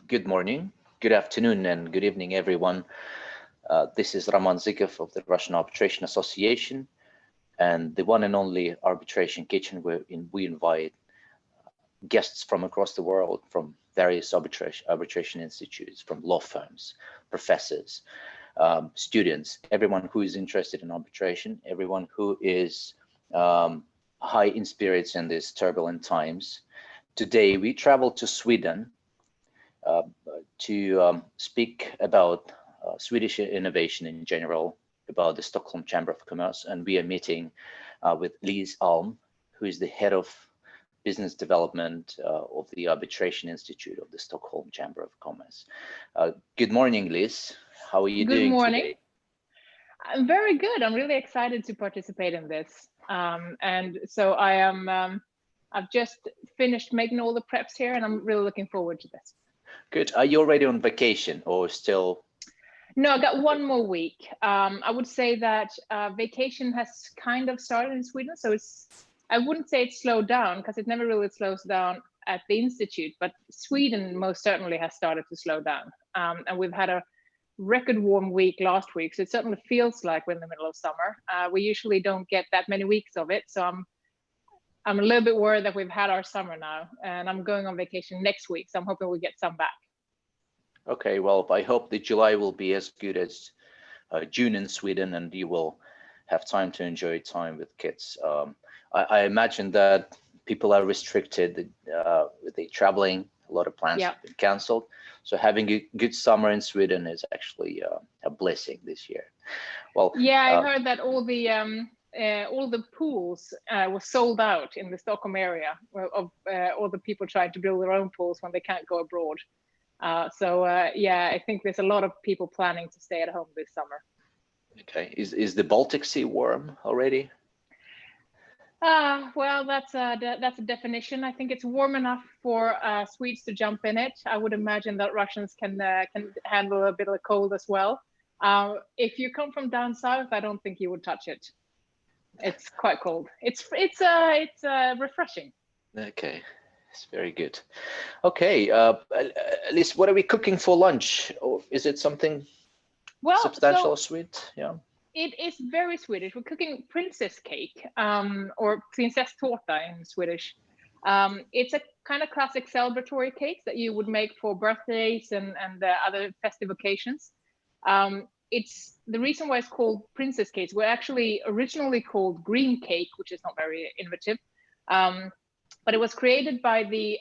Good morning, good afternoon, and good evening, everyone. This is Roman Zykov of the Russian Arbitration Association and the one and only Arbitration Kitchen, where we invite guests from across the world, from various arbitration institutes, from law firms, professors, students, everyone who is interested in arbitration, everyone who is high in spirits in these turbulent times. Today, we travel to Sweden to speak about Swedish innovation in general, about the Stockholm Chamber of Commerce, and we are meeting with Lise, who is the head of business development of the Arbitration Institute of the Stockholm Chamber of Commerce. Good morning, Lise. How are you doing today? I'm very good. I'm really excited to participate in this. And so I am, I've just finished making all the preps here, and I'm really looking forward to this. Good. Are you already on vacation or still? No, I got one more week. I would say that vacation has kind of started in Sweden. So I wouldn't say it's slowed down, because it never really slows down at the Institute, but Sweden most certainly has started to slow down. And we've had a record warm week last week. So it certainly feels like we're in the middle of summer. We usually don't get that many weeks of it. So I'm a little bit worried that we've had our summer now, and I'm going on vacation next week. So I'm hoping we get some back. Okay, well, I hope that July will be as good as June in Sweden, and you will have time to enjoy time with kids. I imagine that people are restricted with the traveling. A lot of plans have been canceled. So having a good summer in Sweden is actually a blessing this year. Well, yeah, I heard that all the pools were sold out in the Stockholm area of all the people trying to build their own pools when they can't go abroad. Yeah, I think there's a lot of people planning to stay at home this summer. Okay, is the Baltic Sea warm already? Well, that's a definition. I think it's warm enough for Swedes to jump in it. I would imagine that Russians can handle a bit of the cold as well. If you come from down south, I don't think you would touch it. It's quite cold. It's refreshing. Okay, it's very good. Okay, at least what are we cooking for lunch? Or is it something substantial or sweet? Yeah. It is very Swedish. We're cooking princess cake, or prinsesstårta in Swedish. It's a kind of classic celebratory cake that you would make for birthdays and other festive occasions. It's the reason why it's called princess cakes were actually originally called green cake, which is not very innovative. But it was created by the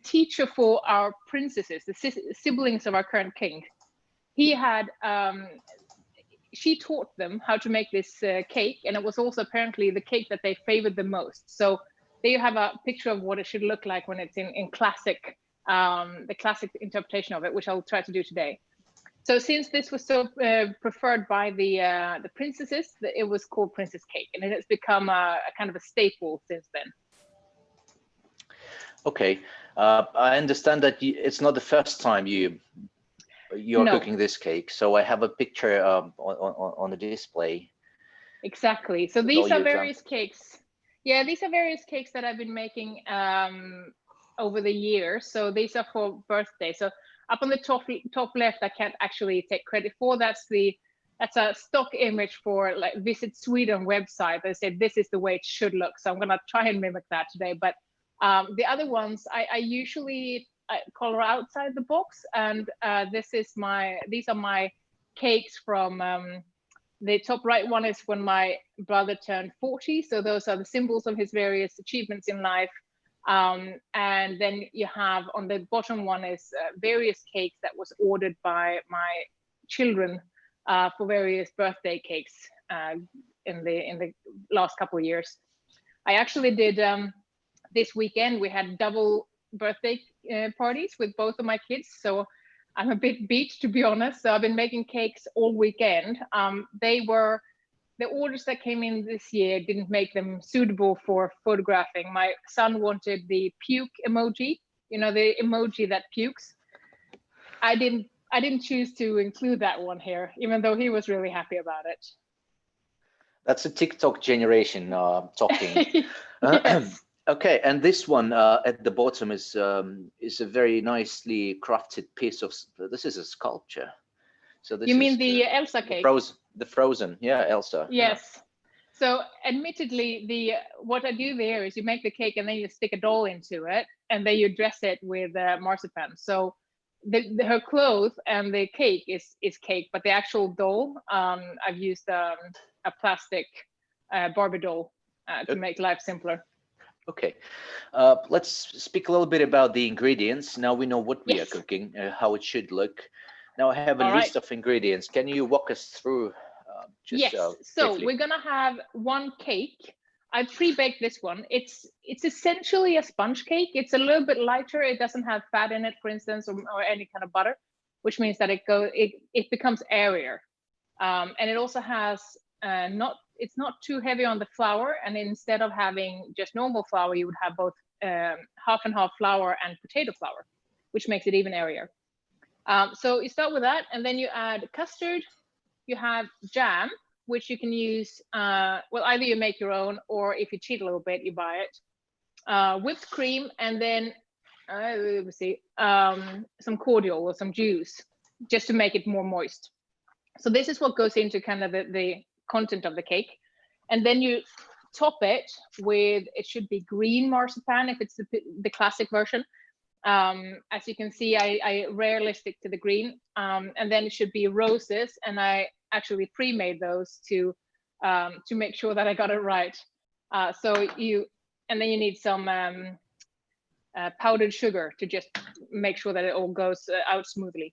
teacher for our princesses, the siblings of our current king. She taught them how to make this cake, and it was also apparently the cake that they favored the most. So there you have a picture of what it should look like when it's in classic, the classic interpretation of it, which I'll try to do today. So since this was so preferred by the princesses, it was called princess cake, and it has become a kind of a staple since then. Okay, I understand that it's not the first time you're cooking this cake. So I have a picture on the display. Exactly. So these are various cakes. Yeah, these are various cakes that I've been making over the years. So these are for birthday. So up on the top left, I can't actually take credit for. That's a stock image for like Visit Sweden website. They said this is the way it should look. So I'm gonna try and mimic that today. But the other ones, I usually color outside the box, and these are my cakes from the top right one is when my brother turned 40. So those are the symbols of his various achievements in life. And then you have on the bottom one is various cakes that was ordered by my children for various birthday cakes in the last couple of years. I actually did this weekend, we had double birthday parties with both of my kids. So I'm a bit beat, to be honest. So I've been making cakes all weekend. The orders that came in this year didn't make them suitable for photographing. My son wanted the puke emoji, you know, the emoji that pukes. I didn't choose to include that one here, even though he was really happy about it. That's a TikTok generation talking. Yes. Okay, and this one at the bottom is a very nicely crafted piece of. This is a sculpture. So this you mean is the Elsa cake? The frozen, yeah, Elsa. Yes. Yeah. So admittedly, what I do there is you make the cake and then you stick a doll into it, and then you dress it with marzipan. So her clothes and the cake is cake, but the actual doll, I've used a plastic Barbie doll to make life simpler. Okay, let's speak a little bit about the ingredients. Now we know what we are cooking, how it should look. Now I have a list of ingredients. Can you walk us through? So we're gonna have one cake. I pre-baked this one. It's essentially a sponge cake. It's a little bit lighter. It doesn't have fat in it, for instance, or any kind of butter, which means that it becomes airier. And it also has it's not too heavy on the flour. And instead of having just normal flour, you would have both half and half flour and potato flour, which makes it even airier. So you start with that, and then you add custard. You have jam, which you can use, well, either you make your own, or if you cheat a little bit, you buy it. Whipped cream, and then let me see, some cordial or some juice, just to make it more moist. So this is what goes into kind of the content of the cake. And then you top it with, it should be green marzipan if it's the classic version. As you can see, I rarely stick to the green, and then it should be roses, and I actually pre-made those to make sure that I got it right. And then you need some powdered sugar to just make sure that it all goes out smoothly.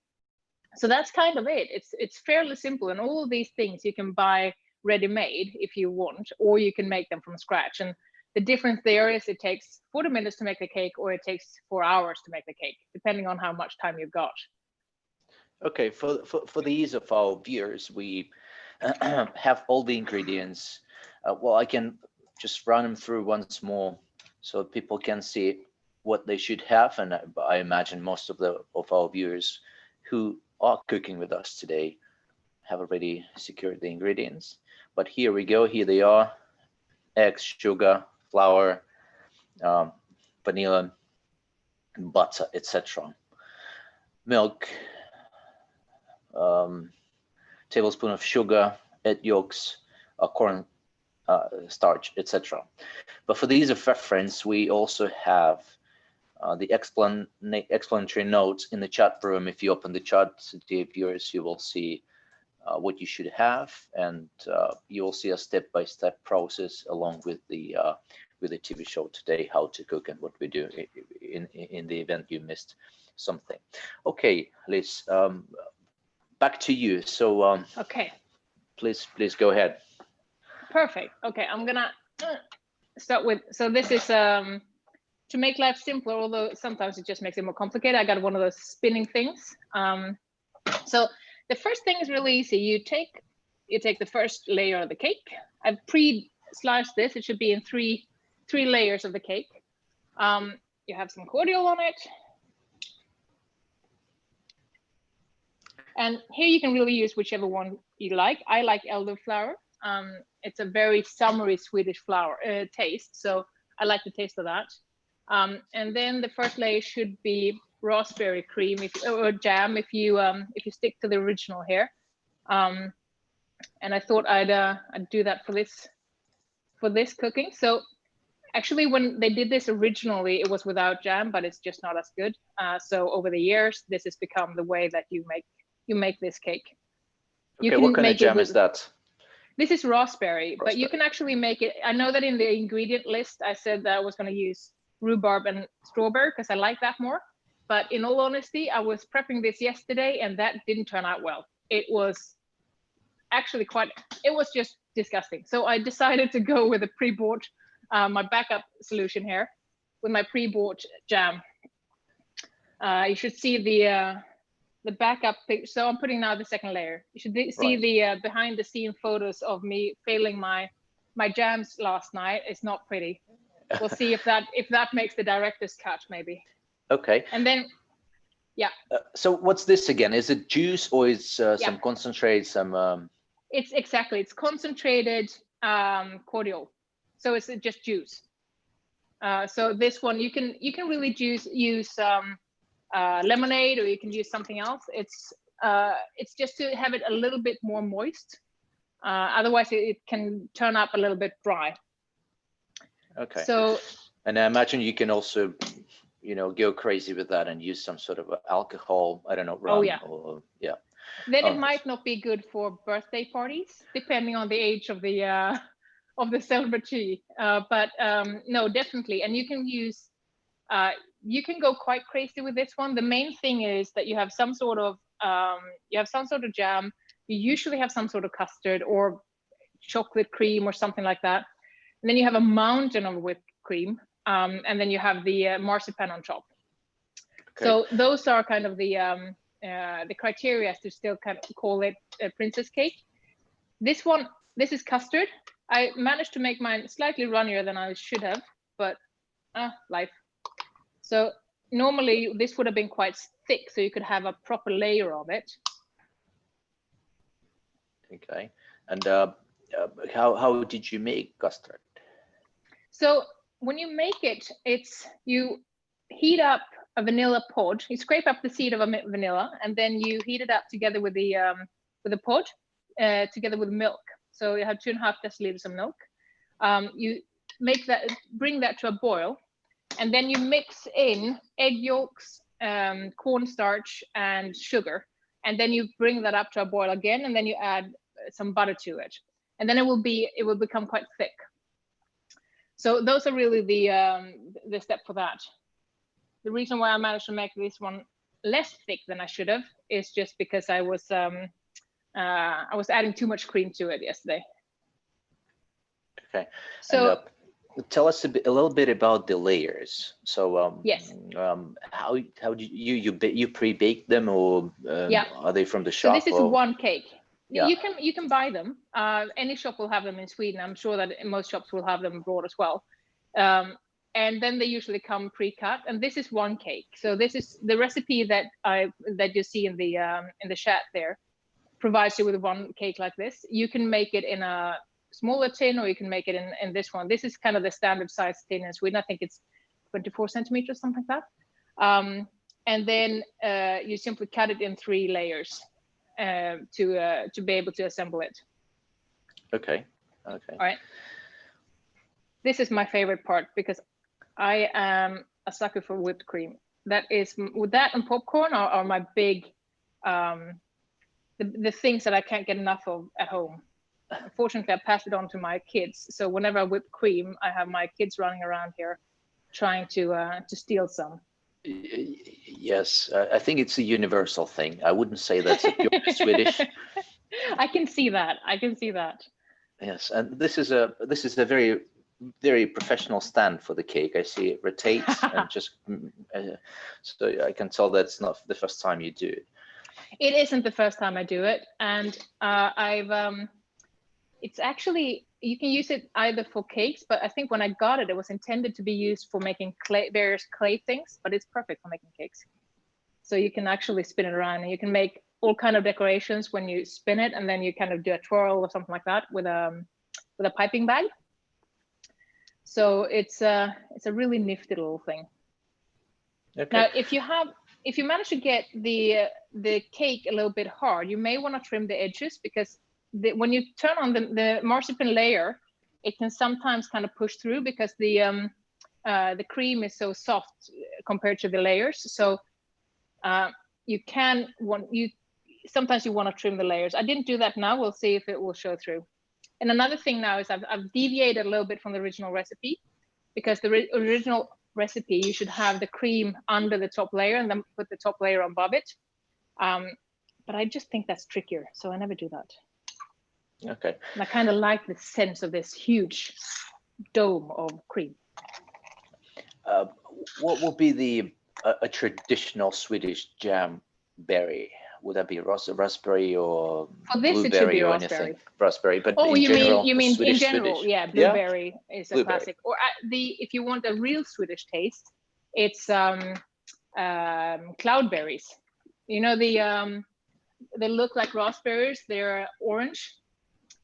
So that's kind of it. It's fairly simple, and all of these things you can buy ready-made if you want, or you can make them from scratch. And the difference there is it takes 40 minutes to make the cake, or it takes 4 hours to make the cake, depending on how much time you've got. Okay, for the ease of our viewers, we have all the ingredients. Well, I can just run them through once more so people can see what they should have. And I imagine most of our viewers who are cooking with us today have already secured the ingredients. But here we go. Here they are: eggs, sugar, flour, vanilla, butter, etc. Milk, tablespoon of sugar, egg yolks, corn starch, etc. But for the ease of reference, we also have the explanatory notes in the chat room. If you open the chat, dear viewers, you will see what you should have, and you will see a step-by-step process along with the TV show today, how to cook and what we do in the event you missed something. Okay, Lise, back to you. So okay, please go ahead. Perfect. Okay, I'm gonna start with, so this is to make life simpler, although sometimes it just makes it more complicated. I got one of those spinning things. So the first thing is really easy. You take the first layer of the cake. I've pre-sliced this. It should be in three layers of the cake. You have some cordial on it. And here you can really use whichever one you like. I like elderflower. It's a very summery Swedish flower taste, so I like the taste of that. And then the first layer should be raspberry cream or jam if you stick to the original here. And I thought I'd do that for this cooking. So actually, when they did this originally, it was without jam, but it's just not as good. So over the years, this has become the way that you make this cake. Okay, what kind of jam is that? This is raspberry, but you can actually make it. I know that in the ingredient list, I said that I was going to use rhubarb and strawberry because I like that more. But in all honesty, I was prepping this yesterday and that didn't turn out well. It was actually it was just disgusting. So I decided to go with a pre-bought, my backup solution here with my pre-bought jam. You should see the backup thing. So I'm putting now the second layer. You should see the behind the scene photos of me failing my jams last night. It's not pretty. We'll see if that makes the director's cut maybe. Okay. And then, yeah. So what's this again? Is it juice or is some concentrate, some? It's concentrated cordial. So it's just juice. So this one you can really use lemonade, or you can use something else. It's just to have it a little bit more moist. Otherwise, it can turn up a little bit dry. Okay. So, and I imagine you can also, go crazy with that and use some sort of alcohol. I don't know, rum. Oh yeah. Or, yeah. Then it might not be good for birthday parties, depending on the age of the celebrity. But no, definitely. And you can use, you can go quite crazy with this one. The main thing is that you have some sort of jam. You usually have some sort of custard or chocolate cream or something like that. And then you have a mountain of whipped cream, and then you have the marzipan on top. Okay. So those are kind of the criteria to still kind of call it a princess cake. This is custard. I managed to make mine slightly runnier than I should have, but life. So normally this would have been quite thick, so you could have a proper layer of it. Okay, and how did you make custard? So when you make it, you heat up a vanilla pod. You scrape up the seed of a vanilla, and then you heat it up together with the pod, together with milk. So you have 2.5 deciliters of milk. You bring that to a boil, and then you mix in egg yolks, cornstarch, and sugar, and then you bring that up to a boil again, and then you add some butter to it, and then it will become quite thick. So those are really the step for that. The reason why I managed to make this one less thick than I should have is just because I was adding too much cream to it yesterday. Okay. So tell us a little bit about the layers. So yes. How do you pre-bake them, or are they from the shop? So this is one cake. Yeah. You can buy them. Any shop will have them in Sweden. I'm sure that most shops will have them abroad as well. And then they usually come pre-cut. And this is one cake. So this is the recipe that you see in the chat there. Provides you with one cake like this. You can make it in a smaller tin, or you can make it in this one. This is kind of the standard size tin in Sweden. I think it's 24 centimeters, something like that. And then you simply cut it in 3 layers. To be able to assemble it. Okay. All right. This is my favorite part because I am a sucker for whipped cream. That and popcorn are my big the things that I can't get enough of at home. Unfortunately, I passed it on to my kids. So whenever I whip cream, I have my kids running around here trying to steal some. Yes, I think it's a universal thing. I wouldn't say that's a pure Swedish. I can see that. Yes, and this is a very, very professional stand for the cake. I see it rotates and just so I can tell that's not the first time you do it. It isn't the first time I do it, and it's actually, you can use it either for cakes, but I think when I got it, it was intended to be used for making various clay things, but it's perfect for making cakes. So you can actually spin it around, and you can make all kind of decorations when you spin it, and then you kind of do a twirl or something like that with a piping bag. So it's a really nifty little thing. Okay. Now, if you manage to get the cake a little bit hard, you may want to trim the edges, because when you turn on the marzipan layer, it can sometimes kind of push through because the cream is so soft compared to the layers. So sometimes you want to trim the layers. I didn't do that now. We'll see if it will show through. And another thing now is I've deviated a little bit from the original recipe, because the original recipe, you should have the cream under the top layer and then put the top layer above it. But I just think that's trickier, so I never do that. Okay. And I kind of like the sense of this huge dome of cream. What will be a traditional Swedish jam berry? Would that be raspberry or blueberry or anything? Raspberry, but in general, you mean Swedish, in general? Swedish. Yeah, blueberry is a classic. Or if you want a real Swedish taste, it's cloudberries. You know, they look like raspberries. They're orange.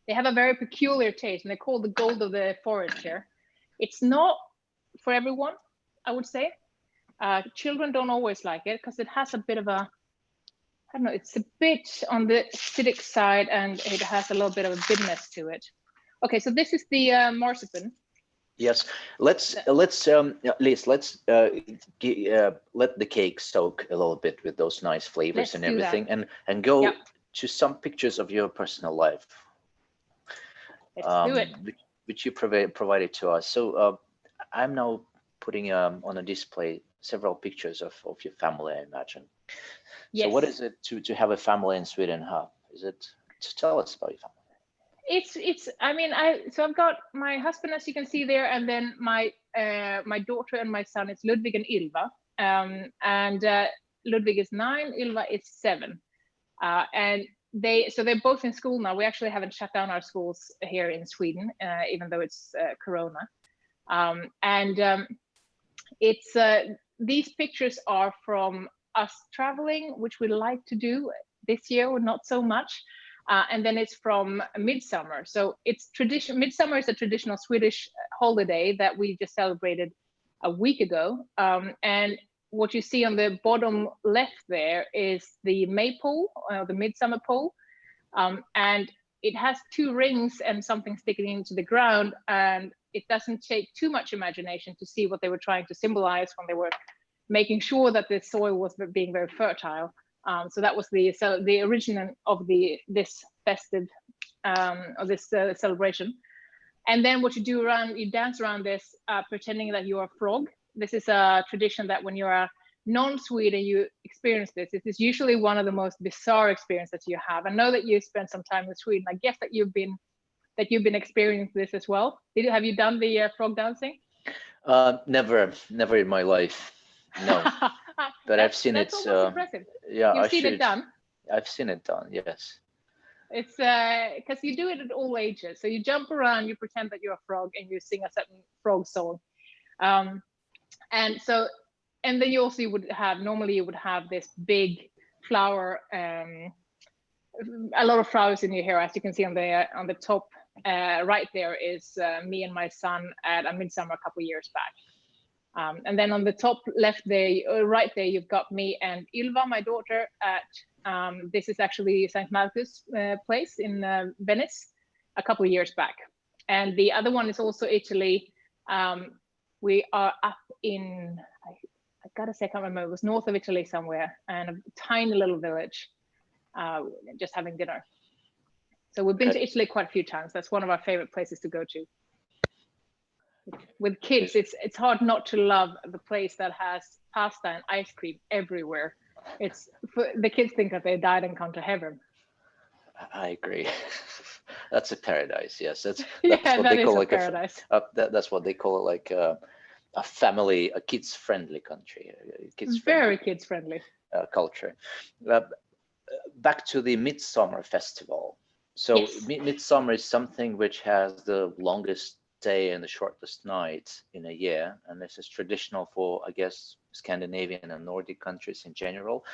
They have a very peculiar taste, and they're called the gold of the forest here. It's not for everyone, I would say. Children don't always like it because it has a bit of a, I don't know, it's a bit on the acidic side and it has a little bit of a bitterness to it. Okay, so this is the marzipan. Yes, let's Lise, let's let the cake soak a little bit with those nice flavors and everything, and go to some pictures of your personal life. Let's do it. Which you provided to us. So I'm now putting on a display several pictures of your family, I imagine. Yes. So what is it to have a family in Sweden? How is it? To tell us about your family. It's I mean, so I've got my husband, as you can see there, and then my daughter and my son. It's Ludwig and Ylva, and Ludwig is 9, Ylva is 7, and they're both in school now. We actually haven't shut down our schools here in Sweden, even though it's Corona, it's these pictures are from us traveling, which we like to do this year, or not so much. And then it's from Midsummer. So it's tradition. Midsummer is a traditional Swedish holiday that we just celebrated a week ago. And what you see on the bottom left there is the maypole, the midsummer pole. And it has 2 rings and something sticking into the ground. And it doesn't take too much imagination to see what they were trying to symbolize when they were making sure that the soil was being very fertile. So that was the origin of this festive celebration. And then what you do you dance around this, pretending that you're a frog. This is a tradition that when you're a non-Swede and you experience this, it is usually one of the most bizarre experiences you have. I know that you spent some time in Sweden. I guess that you've been experiencing this as well. Have you done the frog dancing? Never in my life. No. But I've seen it. Impressive. Yeah, You've seen it done. I've seen it done. Yes. It's because you do it at all ages. So you jump around, you pretend that you're a frog, and you sing a certain frog song. And then you also normally you would have this big flower, a lot of flowers in your hair, as you can see on the top right there is me and my son at a midsummer a couple of years back. And then on the top left there, right there, you've got me and Ylva, my daughter, at this is actually St. Marcus place in Venice a couple of years back. And the other one is also Italy. We are up in, I gotta say, I can't remember, it was north of Italy somewhere, and a tiny little village, just having dinner. So we've been to Italy quite a few times. That's one of our favorite places to go to. With kids, it's hard not to love the place that has pasta and ice cream everywhere. The kids think that they died and come to heaven. I agree. That's a paradise. Yes, that's what they call like paradise. That's what they call it, like a kids-friendly country. Very kids-friendly culture. Back to the Midsummer Festival. So yes. Midsummer is something which has the longest day and the shortest night in a year, and this is traditional for, I guess, Scandinavian and Nordic countries in general.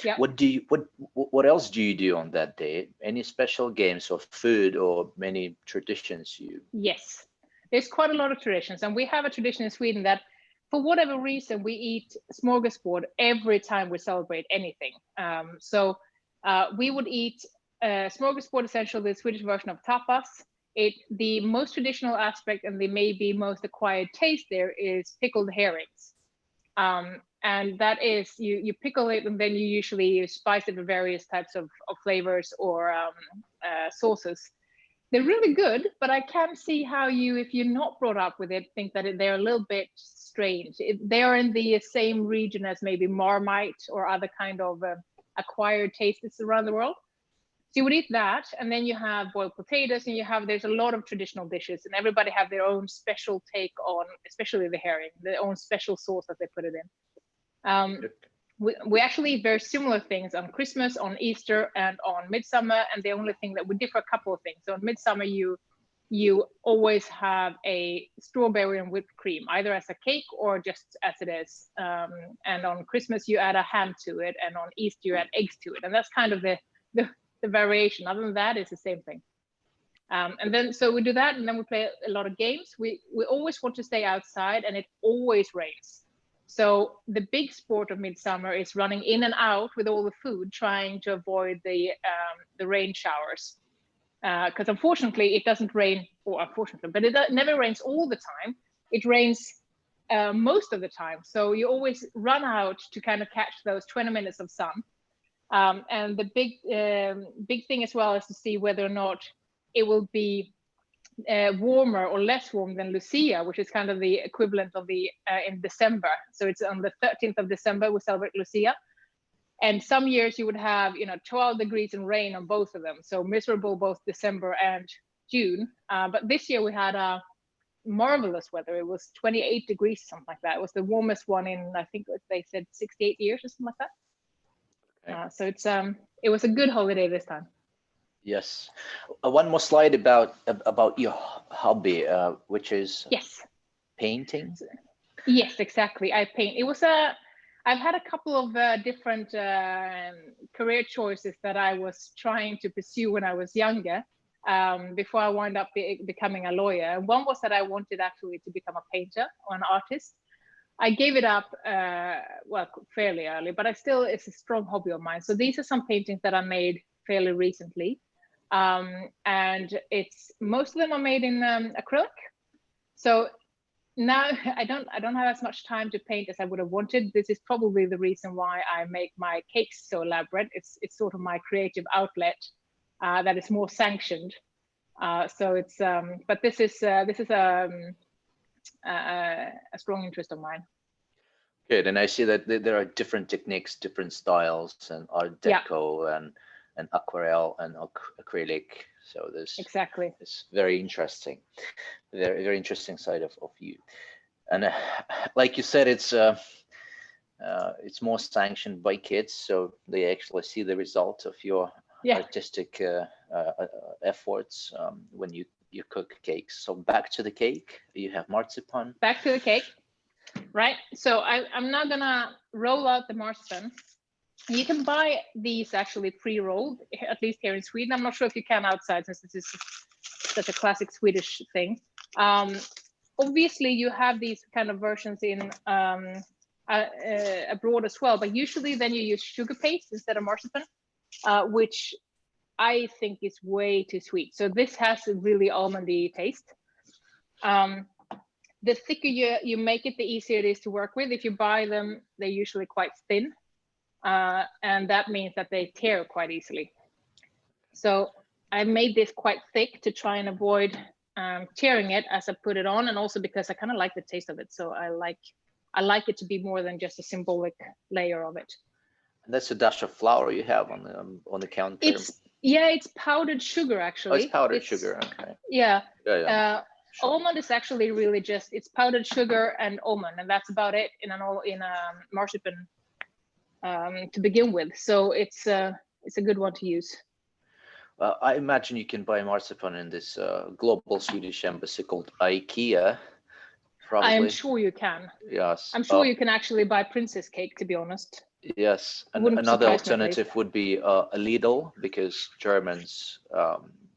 Yeah. What else do you do on that day? Any special games or food or many traditions you? Yes, there's quite a lot of traditions, and we have a tradition in Sweden that, for whatever reason, we eat smorgasbord every time we celebrate anything. So we would eat smorgasbord, essentially the Swedish version of tapas. The most traditional aspect and the maybe most acquired taste there is pickled herrings. And that is, you pickle it, and then you usually spice it with various types of flavors or sauces. They're really good, but I can see how you, if you're not brought up with it, think that they're a little bit strange. They are in the same region as maybe Marmite or other kind of acquired tastes around the world. So you would eat that, and then you have boiled potatoes, and there's a lot of traditional dishes, and everybody have their own special take on, especially the herring, their own special sauce that they put it in. We actually eat very similar things on Christmas, on Easter, and on Midsummer, and the only thing that would differ a couple of things. So on Midsummer, you always have a strawberry and whipped cream, either as a cake or just as it is. And on Christmas, you add a ham to it, and on Easter, you add eggs to it, and that's kind of the variation. Other than that, it's the same thing. And then so we do that, and then we play a lot of games. We always want to stay outside, and it always rains. So the big sport of midsummer is running in and out with all the food, trying to avoid the rain showers. Because unfortunately it doesn't rain, or unfortunately, but it never rains all the time. It rains most of the time. So you always run out to kind of catch those 20 minutes of sun. And the big thing as well is to see whether or not it will be warmer or less warm than Lucia, which is kind of the equivalent of the in December. So it's on the 13th of December we celebrate Lucia. And some years you would have 12 degrees and rain on both of them, so miserable both December and June. But this year we had marvelous weather. It was 28 degrees, something like that. It was the warmest one in, I think they said 68 years or something like that. Okay. So it was a good holiday this time. Yes. One more slide about your hobby, which is painting. Yes, exactly. I paint. I've had a couple of different career choices that I was trying to pursue when I was younger, before I wound up becoming a lawyer. And one was that I wanted actually to become a painter or an artist. I gave it up, well, fairly early, but it's a strong hobby of mine. So these are some paintings that I made fairly recently. And most of them are made in acrylic. So now I don't have as much time to paint as I would have wanted. This is probably the reason why I make my cakes so elaborate. It's sort of my creative outlet that is more sanctioned. So it's but this is a strong interest of mine. Good, and I see that there are different techniques, different styles, and Art Deco and aquarelle and acrylic. So it's very interesting, very interesting side of you. And like you said, it's more sanctioned by kids, so they actually see the result of your artistic efforts when you cook cakes. So back to the cake, you have marzipan. Back to the cake, right? So I'm not gonna roll out the marzipan. You can buy these actually pre-rolled, at least here in Sweden. I'm not sure if you can outside, since this is such a classic Swedish thing. Obviously, you have these kind of versions in abroad as well, but usually then you use sugar paste instead of marzipan, which I think is way too sweet. So this has a really almondy taste. The thicker you make it, the easier it is to work with. If you buy them, they're usually quite thin. And that means that they tear quite easily. So I made this quite thick to try and avoid tearing it as I put it on, and also because I kind of like the taste of it. So I like it to be more than just a symbolic layer of it. And that's a dash of flour you have on the counter. It's powdered sugar actually. Oh, it's powdered sugar. Okay. Yeah. Sure. Almond is actually really it's powdered sugar and almond, and that's about it in a marzipan. To begin with, so it's a good one to use. I imagine you can buy marzipan in this global Swedish embassy called IKEA. Probably. I am sure you can. Yes. I'm sure you can actually buy princess cake, to be honest. Yes, and another alternative would be a Lidl, because Germans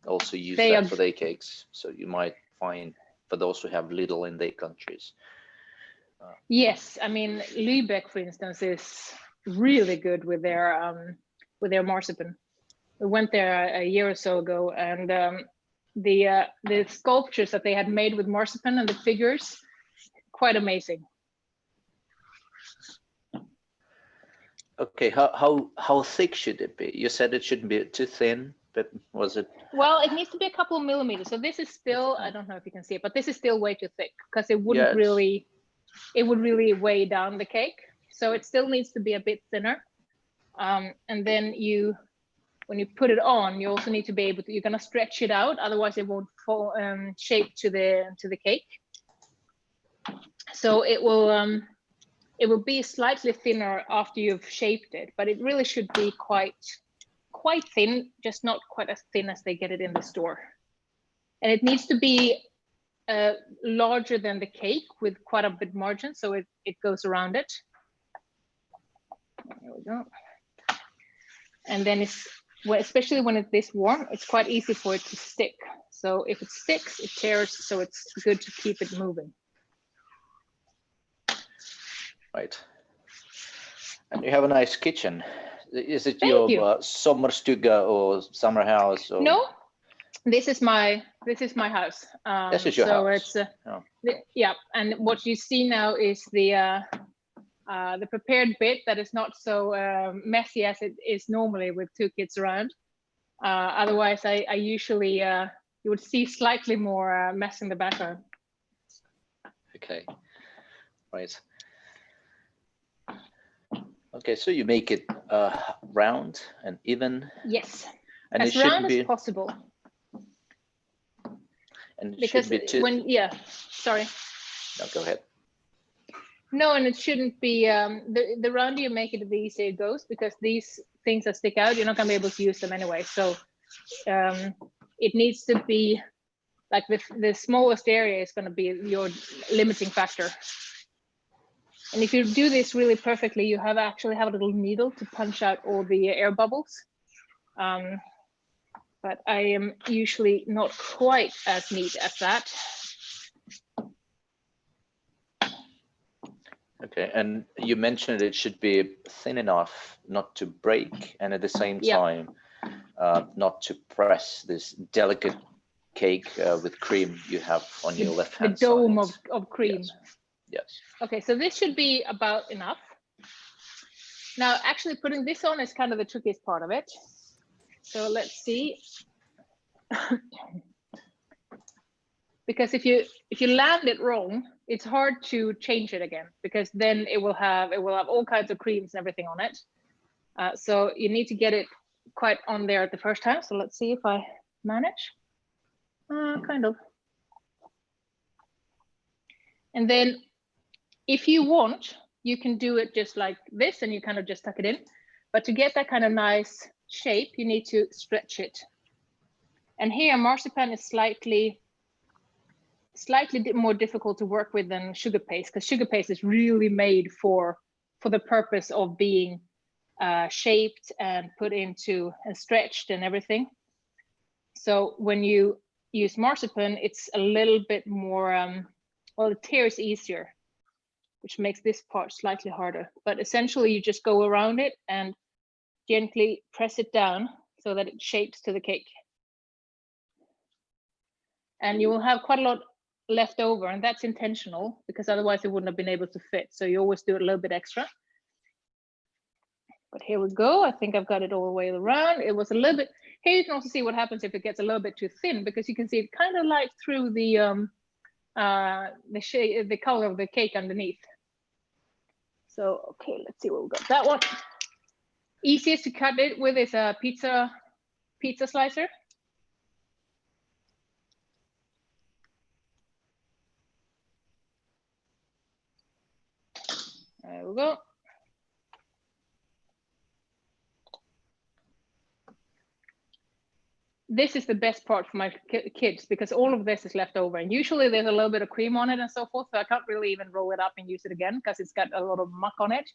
also use that for their cakes. So you might find, for those who have Lidl in their countries. Yes, I mean Lübeck, for instance, is really good with their marzipan. We went there a year or so ago, and the sculptures that they had made with marzipan and the figures, quite amazing. Okay, how thick should it be? You said it shouldn't be too thin, but was it? Well, it needs to be a couple of millimeters. So this is still, I don't know if you can see it, but this is still way too thick, because it wouldn't really, it would really weigh down the cake. So it still needs to be a bit thinner. And then when you put it on, you also need to be able to, you're gonna stretch it out, otherwise it won't fall shape to the cake. So it will be slightly thinner after you've shaped it, but it really should be quite thin, just not quite as thin as they get it in the store. And it needs to be larger than the cake with quite a bit margin, so it goes around it. There we go. And then especially when it's this warm, it's quite easy for it to stick. So if it sticks, it tears. So it's good to keep it moving. Right. And you have a nice kitchen. Is it your sommarstuga or summer house? Or? No, this is my house. This is your house. So it's yeah. And what you see now is the prepared bit that is not so messy as it is normally with 2 kids around. Otherwise, I usually you would see slightly more mess in the background. Okay, right. Okay, so you make it round and even. Yes, and as round as possible. And it because should be when sorry. No, go ahead. No, and it shouldn't be the rounder you make it, the easier it goes, because these things that stick out, you're not going to be able to use them anyway. So it needs to be like the smallest area is going to be your limiting factor. And if you do this really perfectly, you actually have a little needle to punch out all the air bubbles. But I am usually not quite as neat as that. Okay, and you mentioned it should be thin enough not to break, and at the same time, not to press this delicate cake with cream you have on your left hand side. The dome of cream. Yes. Okay, so this should be about enough. Now, actually putting this on is kind of the trickiest part of it. So let's see. Because if you land it wrong, it's hard to change it again, because then it will have all kinds of creams and everything on it. So you need to get it quite on there at the first time. So let's see if I manage. Kind of. And then if you want, you can do it just like this, and you kind of just tuck it in. But to get that kind of nice shape, you need to stretch it. And here, marzipan is slightly more difficult to work with than sugar paste, because sugar paste is really made for the purpose of being shaped and put into and stretched and everything. So when you use marzipan, it's a little bit more, well, it tears easier, which makes this part slightly harder. But essentially, you just go around it and gently press it down so that it shapes to the cake. And you will have quite a lot left over, and that's intentional, because otherwise it wouldn't have been able to fit. So you always do it a little bit extra. But here we go. I think I've got it all the way around. It was a little bit, here you can also see what happens if it gets a little bit too thin, because you can see it kind of light through the shade, the color of the cake underneath. So, okay, let's see what we got. That one. Easiest to cut it with is a pizza slicer. There we go. This is the best part for my kids, because all of this is left over, and usually there's a little bit of cream on it and so forth, so I can't really even roll it up and use it again because it's got a lot of muck on it.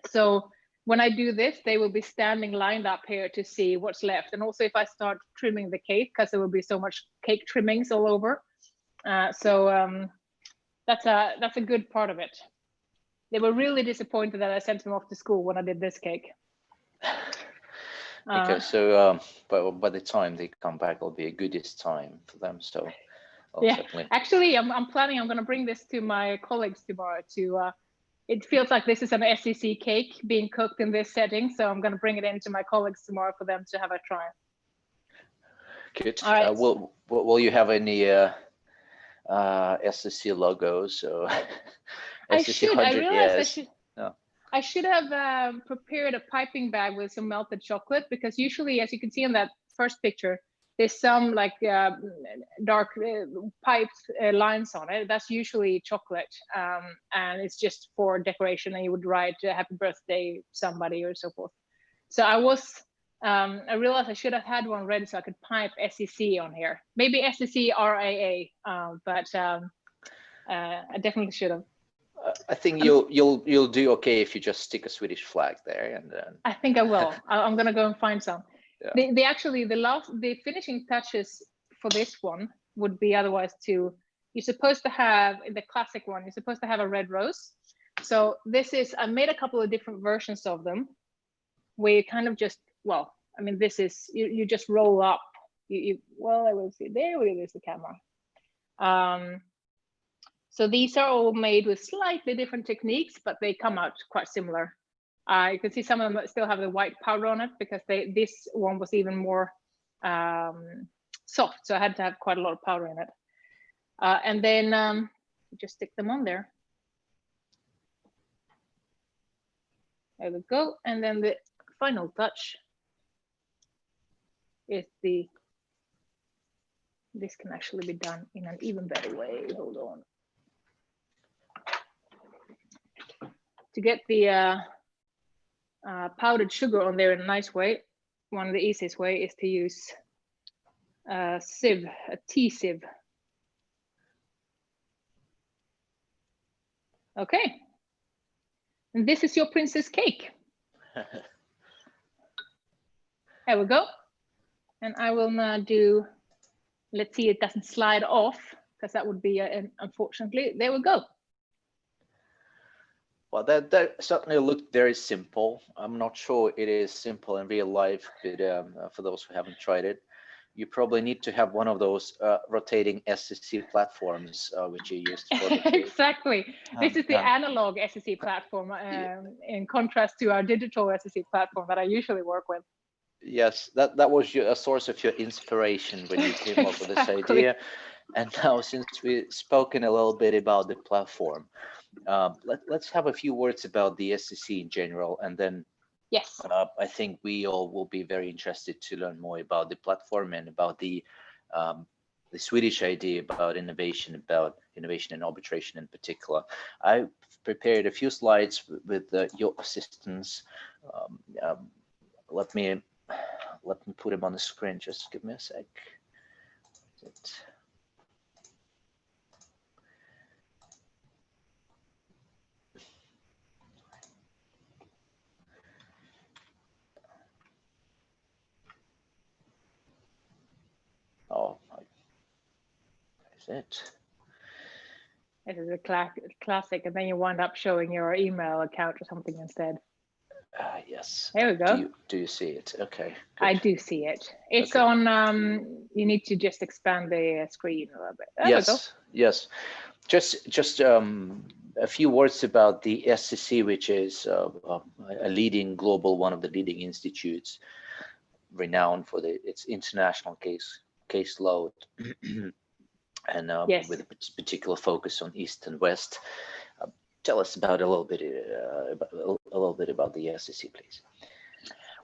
So when I do this, they will be standing lined up here to see what's left. And also if I start trimming the cake, because there will be so much cake trimmings all over. That's a good part of it. They were really disappointed that I sent them off to school when I did this cake. Okay, so by the time they come back, it'll be a goodiest time for them. So yeah, certainly. Actually, I'm planning. I'm going to bring this to my colleagues tomorrow. It feels like this is an SCC cake being cooked in this setting, so I'm going to bring it in to my colleagues tomorrow for them to have a try. Good. All right. Will you have any SCC logos? Or I should. I realized I should. No. I should have prepared a piping bag with some melted chocolate, because usually, as you can see in that first picture, there's some like dark piped lines on it. That's usually chocolate, and it's just for decoration, and you would write happy birthday somebody or so forth. So I realized I should have had one ready so I could pipe SCC on here. Maybe SCC RAA, but I definitely should have. I think you'll do okay if you just stick a Swedish flag there, and I think I will. I'm gonna go and find some. Yeah. The finishing touches for this one would be otherwise you're supposed to have, in the classic one, you're supposed to have a red rose. So this is, I made a couple of different versions of them where you kind of just, well, I mean, this is, you just roll up. Well, I will see, there is the camera. So these are all made with slightly different techniques, but they come out quite similar. You can see some of them still have the white powder on it because this one was even more soft, so I had to have quite a lot of powder in it. And then just stick them on there. There we go. And then the final touch is this can actually be done in an even better way. Hold on. To get the powdered sugar on there in a nice way, one of the easiest way is to use a sieve, a tea sieve. Okay. And this is your princess cake. There we go. And I will now do, let's see it doesn't slide off, because that would be, unfortunately, there we go. Well, that certainly looked very simple. I'm not sure it is simple in real life, but for those who haven't tried it, you probably need to have one of those rotating SCC platforms, which you used for the cake. Exactly. This is the analog SCC platform, in contrast to our digital SCC platform that I usually work with. Yes, that was a source of your inspiration when you came up with this idea. And now, since we've spoken a little bit about the platform, let's have a few words about the SCC in general, and then yes, I think we all will be very interested to learn more about the platform and about the Swedish idea about innovation and arbitration in particular. I prepared a few slides with your assistance. Let me put them on the screen. Just give me a sec. Oh, is it? It is a classic, and then you wind up showing your email account or something instead. Yes. There we go. Do you see it? Okay. Good. I do see it. It's okay. On. You need to just expand the screen a little bit. There yes. We go. Yes. Just a few words about the SCC, which is a leading global, one of the leading institutes, renowned for its international caseload, and yes. with a particular focus on East and West. Tell us about a little bit about the SCC, please.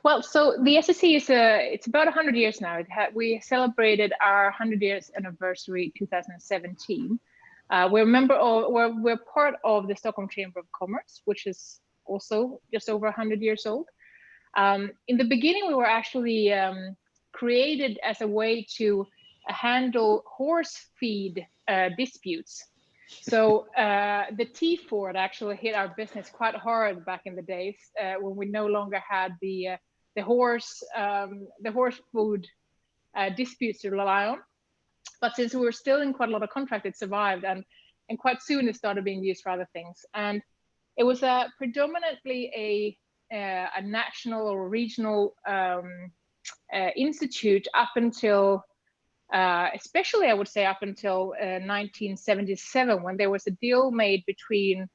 Well, so the SCC is it's about 100 years now. We celebrated our 100 years anniversary 2017. We're part of the Stockholm Chamber of Commerce, which is also just over 100 years old. In the beginning, we were actually created as a way to handle horse feed disputes. So the T-Ford actually hit our business quite hard back in the days when we no longer had the horse food disputes to rely on. But since we were still in quite a lot of contract, it survived, and quite soon it started being used for other things. And it was predominantly a national or regional institute up until, especially I would say up until 1977, when there was a deal made between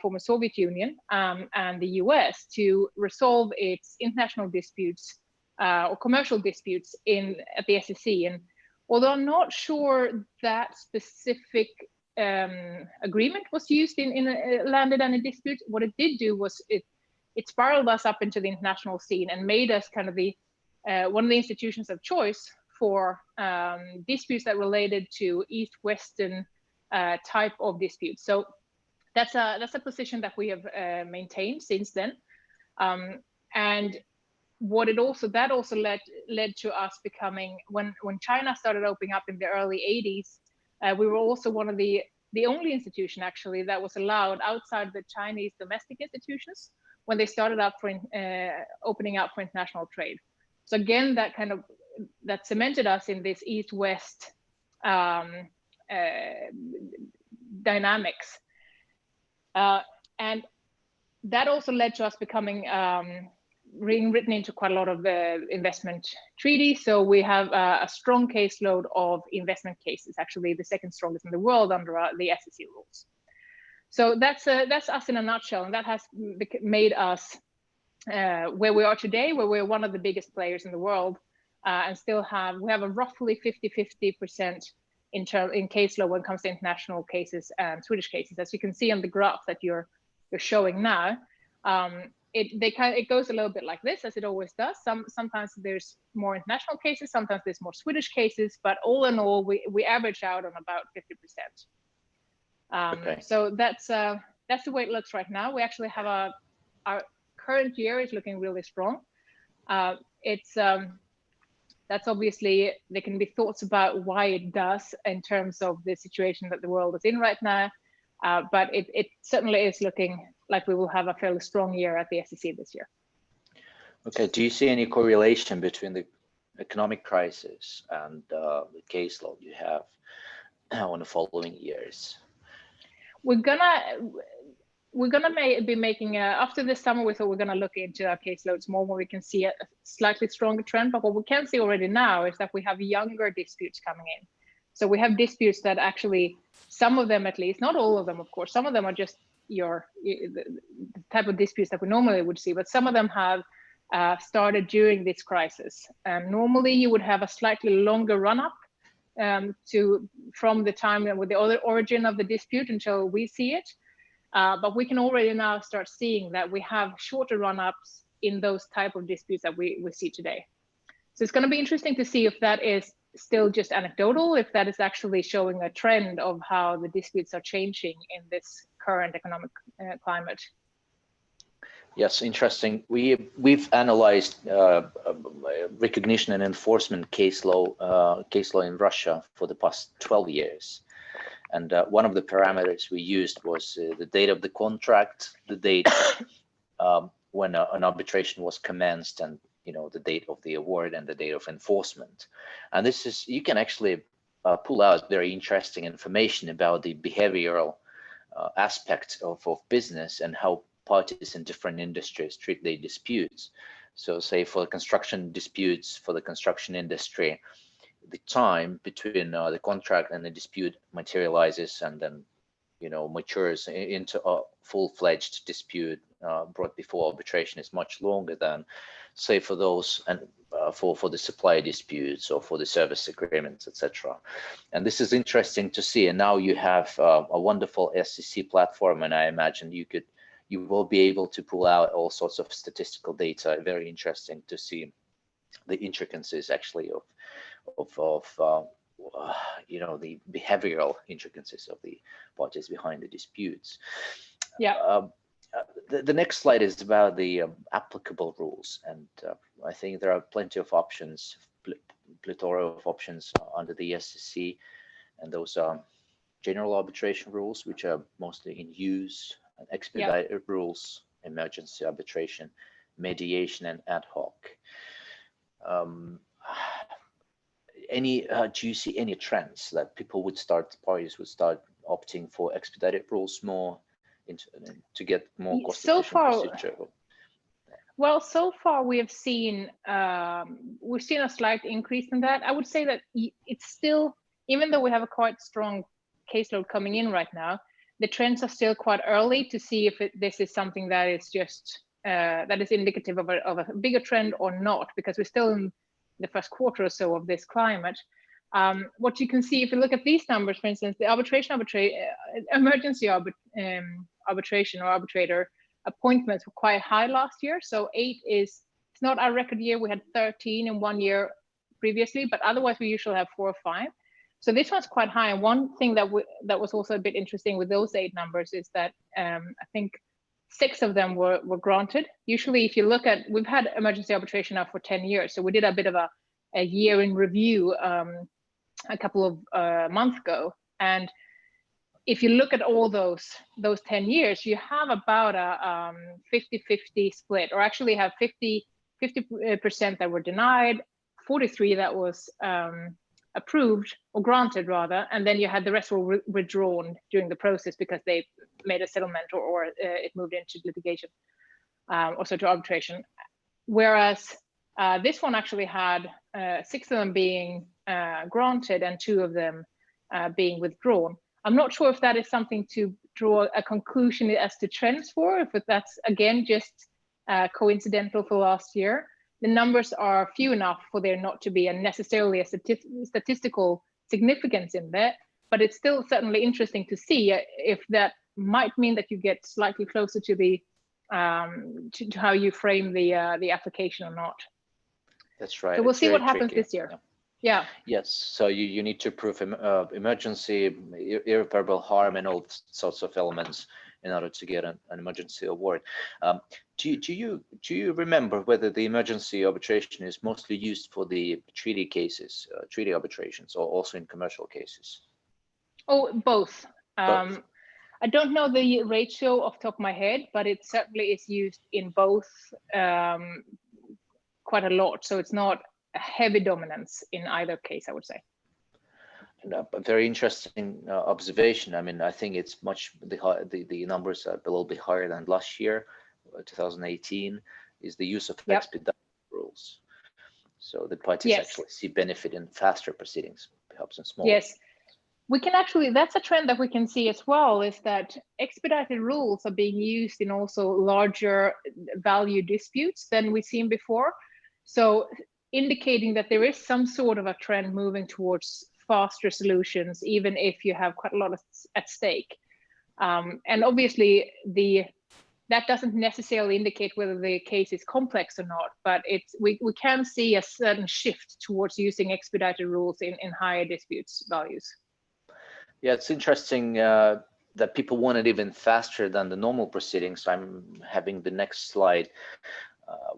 former Soviet Union and the US to resolve its international disputes or commercial disputes at the SCC. And although I'm not sure that specific agreement was used landed any disputes, what it did do was it spiraled us up into the international scene and made us kind of one of the institutions of choice for disputes that related to East-Western type of disputes. So that's a position that we have maintained since then. And what that also led to us becoming, when China started opening up in the early 80s, we were also one of the only institution actually that was allowed outside the Chinese domestic institutions when they started up for opening up for international trade. So again, that cemented us in this East-West dynamics. And that also led to us becoming written into quite a lot of investment treaties. So we have a strong caseload of investment cases, actually the second strongest in the world under the SCC rules. So that's us in a nutshell, and that has made us where we are today, where we're one of the biggest players in the world, and we have a roughly 50-50% in caseload when it comes to international cases and Swedish cases. As you can see on the graph that you're showing now, it goes a little bit like this, as it always does. Sometimes there's more international cases, sometimes there's more Swedish cases, but all in all, we average out on about 50%. Okay. So that's the way it looks right now. We actually have our current year is looking really strong. That's obviously, there can be thoughts about why it does in terms of the situation that the world is in right now, but it certainly is looking like we will have a fairly strong year at the SCC this year. Okay, do you see any correlation between the economic crisis and the caseload you have on the following years? We're gonna be making after this summer. We thought we're gonna look into our caseloads more, where we can see a slightly stronger trend. But what we can see already now is that we have younger disputes coming in. So we have disputes that actually, some of them at least, not all of them, of course. Some of them are just the type of disputes that we normally would see, but some of them have started during this crisis. Normally, you would have a slightly longer run-up from the time with the other origin of the dispute until we see it. But we can already now start seeing that we have shorter run-ups in those type of disputes that we see today. So it's going to be interesting to see if that is still just anecdotal, if that is actually showing a trend of how the disputes are changing in this current economic climate. Yes, interesting. We've analyzed recognition and enforcement case law in Russia for the past 12 years. And one of the parameters we used was the date of the contract, the date when an arbitration was commenced, and the date of the award and the date of enforcement. And this is, you can actually pull out very interesting information about the behavioral aspect of business and how parties in different industries treat their disputes. So say for construction disputes, for the construction industry, the time between the contract and the dispute materializes and then matures into a full-fledged dispute brought before arbitration is much longer than, say, for those and for the supply disputes or for the service agreements, etc. And this is interesting to see. And now you have a wonderful SCC platform, and I imagine you will be able to pull out all sorts of statistical data. Very interesting to see the intricacies actually of the behavioral intricacies of the parties behind the disputes. Yeah. The next slide is about the applicable rules, and I think there are plenty of options, plethora of options under the SCC, and those are general arbitration rules, which are mostly in use, and expedited rules, emergency arbitration, mediation, and ad hoc. Do you see any trends that parties would start opting for expedited rules more to get more cost-efficient procedure? Well, so far we have seen a slight increase in that. I would say that it's still, even though we have a quite strong caseload coming in right now, the trends are still quite early to see if this is something that is just that is indicative of a bigger trend or not, because we're still in the first quarter or so of this climate. What you can see if you look at these numbers, for instance, the emergency arbitration or arbitrator appointments were quite high last year. So 8 it's not our record year. We had 13 in 1 year previously, but otherwise we usually have 4 or 5. So this one's quite high. And one thing that was also a bit interesting with those 8 numbers is that I think 6 of them were granted. Usually, if you look at, we've had emergency arbitration now for 10 years. So we did a bit of a year in review a couple of months ago. And if you look at all those 10 years, you have about a 50-50 split, or actually have 50 50% that were denied, 43 that was approved or granted rather, and then you had the rest were withdrawn during the process because they made a settlement or it moved into litigation, also to arbitration. Whereas this one actually had 6 of them being granted and 2 of them being withdrawn. I'm not sure if that is something to draw a conclusion as to trends for, if that's again just coincidental for last year. The numbers are few enough for there not to be necessarily a statistical significance in there, but it's still certainly interesting to see if that might mean that you get slightly closer to the to how you frame the application or not. That's right. So we'll see what happens this year. Yeah. Yes. So you need to prove emergency, irreparable harm, and all sorts of elements in order to get an emergency award. Do you remember whether the emergency arbitration is mostly used for the treaty cases, treaty arbitrations, or also in commercial cases? Oh, both. I don't know the ratio off the top of my head, but it certainly is used in both quite a lot. So it's not a heavy dominance in either case, I would say. And a very interesting observation. I mean, I think it's the numbers are a little bit higher than last year, 2018, is the use of expedited rules. So the parties actually see benefit in faster proceedings, perhaps in smaller. Yes. We can actually, that's a trend that we can see as well, is that expedited rules are being used in also larger value disputes than we've seen before. So indicating that there is some sort of a trend moving towards faster solutions, even if you have quite a lot at stake. And obviously that doesn't necessarily indicate whether the case is complex or not, but we can see a certain shift towards using expedited rules in higher disputes values. Yeah, it's interesting that people want it even faster than the normal proceedings. I'm having the next slide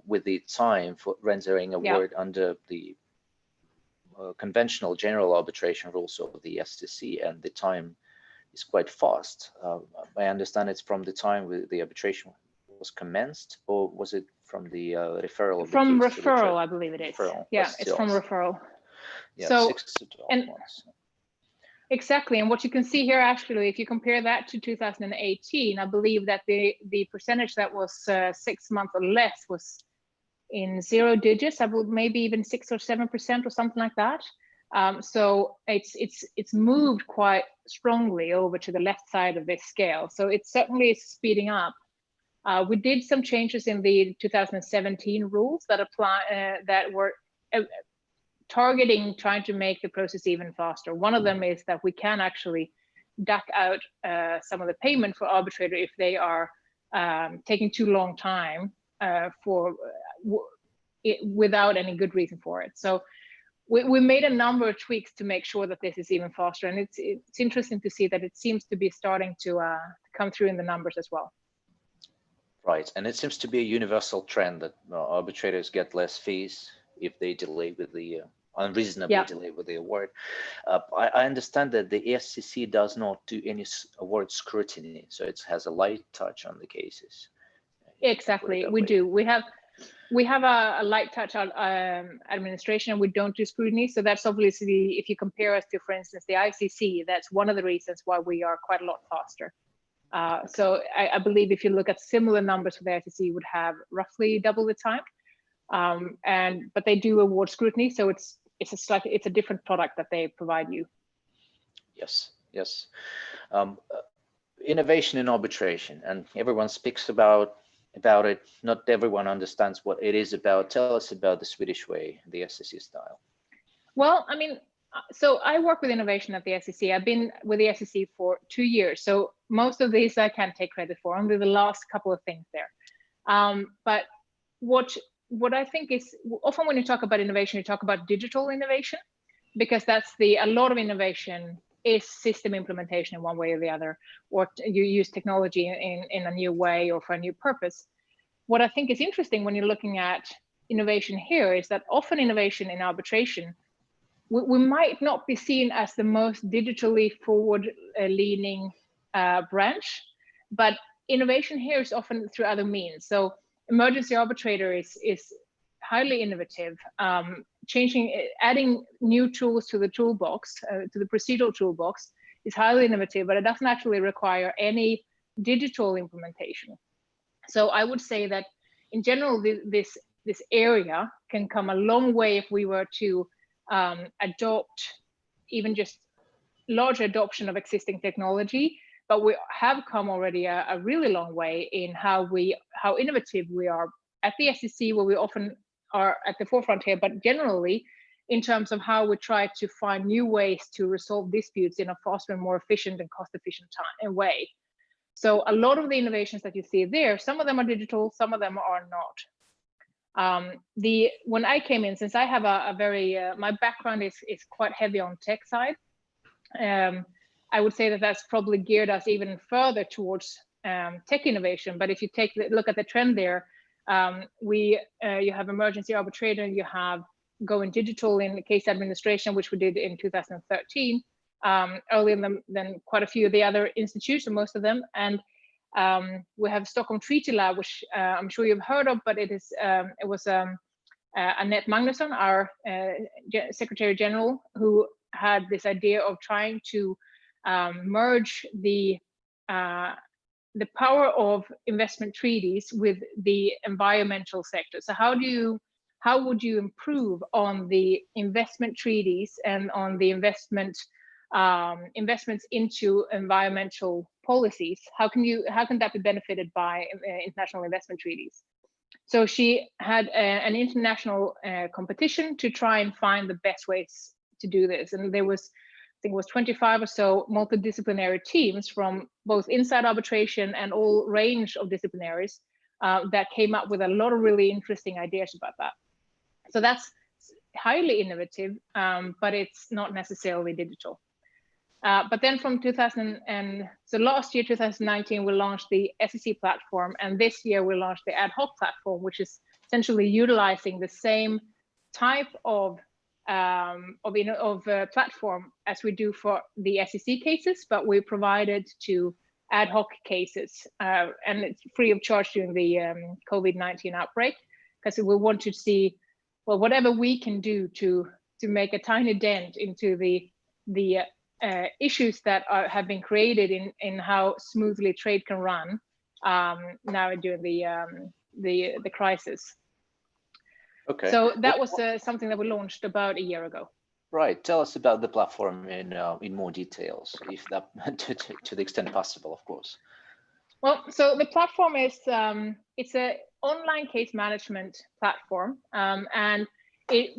with the time for rendering award under the conventional general arbitration rules of the SCC, and the time is quite fast. I understand it's from the time the arbitration was commenced, or was it from the referral of from the case referral, I believe it is. Referral, yeah, it's from referral. Yeah, so 6 to 12 months. Exactly, and what you can see here, actually, if you compare that to 2018, I believe that the percentage that was 6 months or less was in 0 digits. I would maybe even 6 or 7% or something like that. So it's moved quite strongly over to the left side of this scale. So it certainly is speeding up. We did some changes in the 2017 rules that apply that were targeting trying to make the process even faster. One of them is that we can actually duck out some of the payment for arbitrator if they are taking too long time without any good reason for it. So we made a number of tweaks to make sure that this is even faster, and it's interesting to see that it seems to be starting to come through in the numbers as well. Right, and it seems to be a universal trend that arbitrators get less fees if they delay with the unreasonably delay with the award. I understand that the SCC does not do any award scrutiny, so it has a light touch on the cases. Exactly, we do. We have a light touch on administration, and we don't do scrutiny. So that's obviously, if you compare us to, for instance, the ICC, that's one of the reasons why we are quite a lot faster. So I believe if you look at similar numbers for the ICC, you would have roughly double the time. But they do award scrutiny, so it's a different product that they provide you. Yes. Innovation in arbitration, and everyone speaks about it. Not everyone understands what it is about. Tell us about the Swedish way, the SCC style. Well, I mean, so I work with innovation at the SCC. I've been with the SCC for 2 years, so most of these I can't take credit for, only the last couple of things there. But what I think is, often when you talk about innovation, you talk about digital innovation, because that's a lot of innovation is system implementation in one way or the other, or you use technology in a new way or for a new purpose. What I think is interesting when you're looking at innovation here is that often innovation in arbitration, we might not be seen as the most digitally forward-leaning branch, but innovation here is often through other means. So emergency arbitrator is highly innovative. Adding new tools to the toolbox, to the procedural toolbox, is highly innovative, but it doesn't actually require any digital implementation. So I would say that in general, this area can come a long way if we were to adopt even just large adoption of existing technology. But we have come already a really long way in how innovative we are at the SCC, where we often are at the forefront here, but generally in terms of how we try to find new ways to resolve disputes in a faster and more efficient and cost-efficient way. So a lot of the innovations that you see there, some of them are digital, some of them are not. When I came in, since I have a very, my background is quite heavy on tech side, I would say that that's probably geared us even further towards tech innovation. But if you look at the trend there, you have emergency arbitration, you have going digital in case administration, which we did in 2013, earlier than quite a few of the institutions, institutions, most of them. And we have Stockholm Treaty Lab, which I'm sure you've heard of, but it was Annette Magnusson, our Secretary General, who had this idea of trying to merge the power of investment treaties with the environmental sector. So how would you improve on the investment treaties and on the investments into environmental policies? How can that be benefited by international investment treaties? So she had an international competition to try and find the best ways to do this, and there was, I think it was 25 or so multidisciplinary teams from both inside arbitration and all range of disciplinaries that came up with a lot of really interesting ideas about that. So that's highly innovative, but it's not necessarily digital. But then from last year, 2019, we launched the SCC platform, and this year we launched the ad hoc platform, which is essentially utilizing the same type of platform as we do for the SCC cases, but we provide it to ad hoc cases, and it's free of charge during the COVID-19 outbreak, because we want to see, well, whatever we can do to make a tiny dent into the issues that have been created in how smoothly trade can run now during the crisis. Okay. So that was something that we launched about a year ago. Right. Tell us about the platform in more details, if that to the extent possible, of course. Well, so the platform is it's an online case management platform, and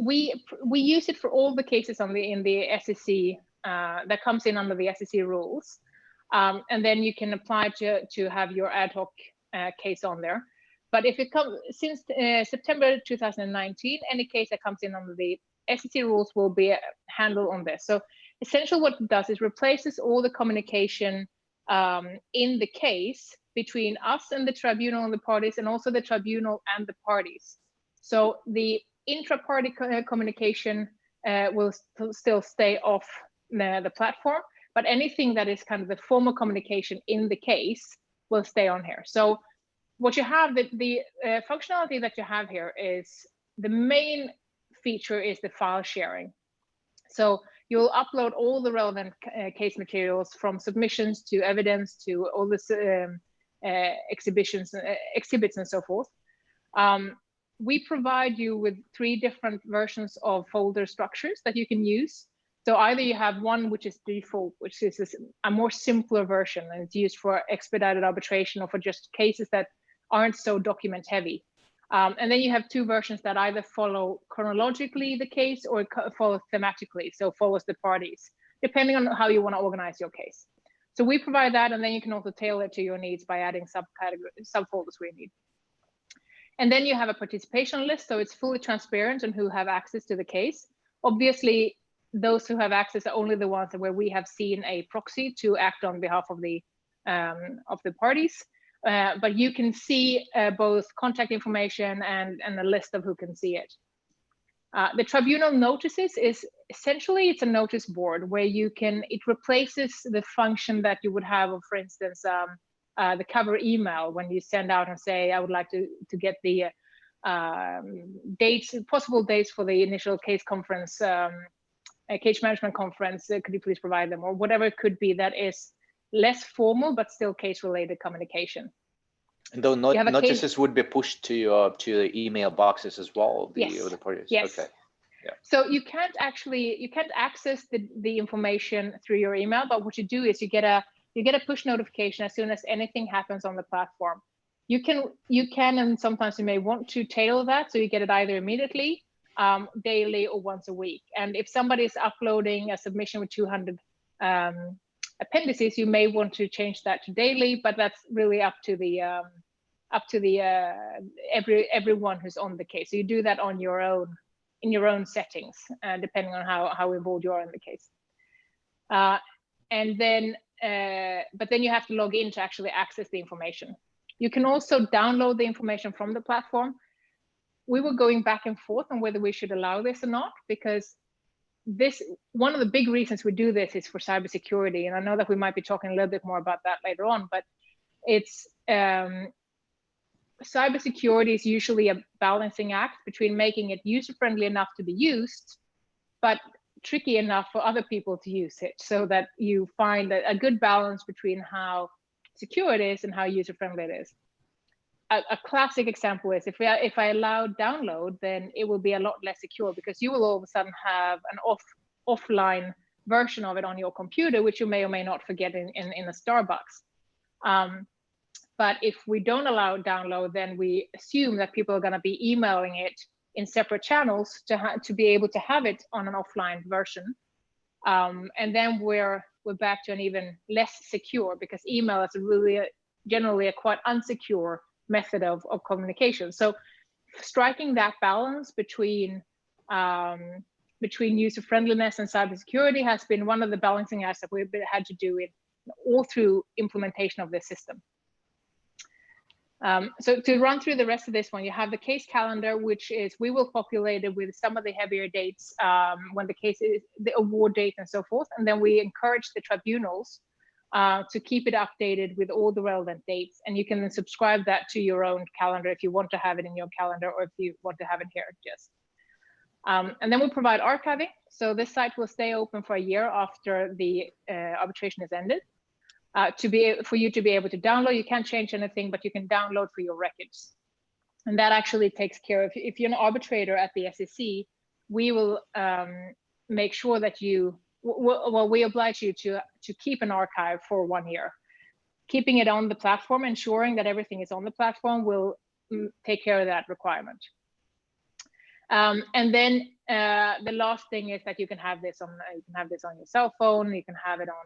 we use it for all the cases in the SCC that comes in under the SCC rules, and then you can apply to have your ad hoc case on there. But if it comes since September 2019, any case that comes in under the SCC rules will be handled on this. So essentially what it does is replaces all the communication in the case between us and the tribunal and the parties, and also the tribunal and the parties. So the intra-party communication will still stay off the platform, but anything that is kind of the formal communication in the case will stay on here. So what you have, the functionality that you have here is, the main feature is the file sharing. So you'll upload all the relevant case materials, from submissions to evidence to all this exhibits and so forth. We provide you with 3 different versions of folder structures that you can use. So either you have one which is default, which is a more simpler version, and it's used for expedited arbitration or for just cases that aren't so document heavy. And then you have 2 versions that either follow chronologically the case or follow thematically, so follows the parties, depending on how you want to organize your case. So we provide that, and then you can also tailor it to your needs by adding subfolders where you need. And then you have a participation list, so it's fully transparent on who have access to the case. Obviously, those who have access are only the ones where we have seen a proxy to act on behalf of the parties. But you can see both contact information and a list of who can see it. The Tribunal Notices is essentially, it's a notice board where it replaces the function that you would have of, for instance, the cover email when you send out and say, I would like to get the possible dates for the initial case conference, case management conference. Could you please provide them, or whatever it could be that is less formal but still case-related communication. And though notices would be pushed to the email boxes as well. Yes. The parties. Yes. Okay. Yeah. So you can't access the information through your email, but what you do is you get a push notification as soon as anything happens on the platform. You can and sometimes you may want to tailor that, so you get it either immediately, daily, or once a week. And if somebody is uploading a submission with 200 appendices, you may want to change that to daily, but that's really up to everyone who's on the case. So you do that on your own, in your own settings, depending on how involved you are in the case. But then you have to log in to actually access the information. You can also download the information from the platform. We were going back and forth on whether we should allow this or not, because one of the big reasons we do this is for cybersecurity. And I know that we might be talking a little bit more about that later on, but it's cybersecurity is usually a balancing act between making it user-friendly enough to be used, but tricky enough for other people to use it, so that you find a good balance between how secure it is and how user-friendly it is. A classic example is if I allow download, then it will be a lot less secure, because you will all of a sudden have an offline version of it on your computer, which you may or may not forget in a Starbucks. But if we don't allow download, then we assume that people are going to be emailing it in separate channels to be able to have it on an offline version. And then we're back to an even less secure, because email is really generally a quite unsecure method of communication. So striking that balance between user friendliness and cybersecurity has been one of the balancing acts that we've had to do all through implementation of this system. So to run through the rest of this one, you have the case calendar, which is, we will populate it with some of the heavier dates when the case is the award date and so forth. And then we encourage the tribunals to keep it updated with all the relevant dates. And you can then subscribe that to your own calendar if you want to have it in your calendar, or if you want to have it here just. And then we'll provide archiving. So this site will stay open for a year after the arbitration is ended. For you to be able to download. You can't change anything, but you can download for your records. And that actually takes care of, if you're an arbitrator at the SCC, we will make sure that we oblige you to keep an archive for 1 year. Keeping it on the platform, ensuring that everything is on the platform, will take care of that requirement. And then the last thing is that you can have this on your cell phone. You can have it on.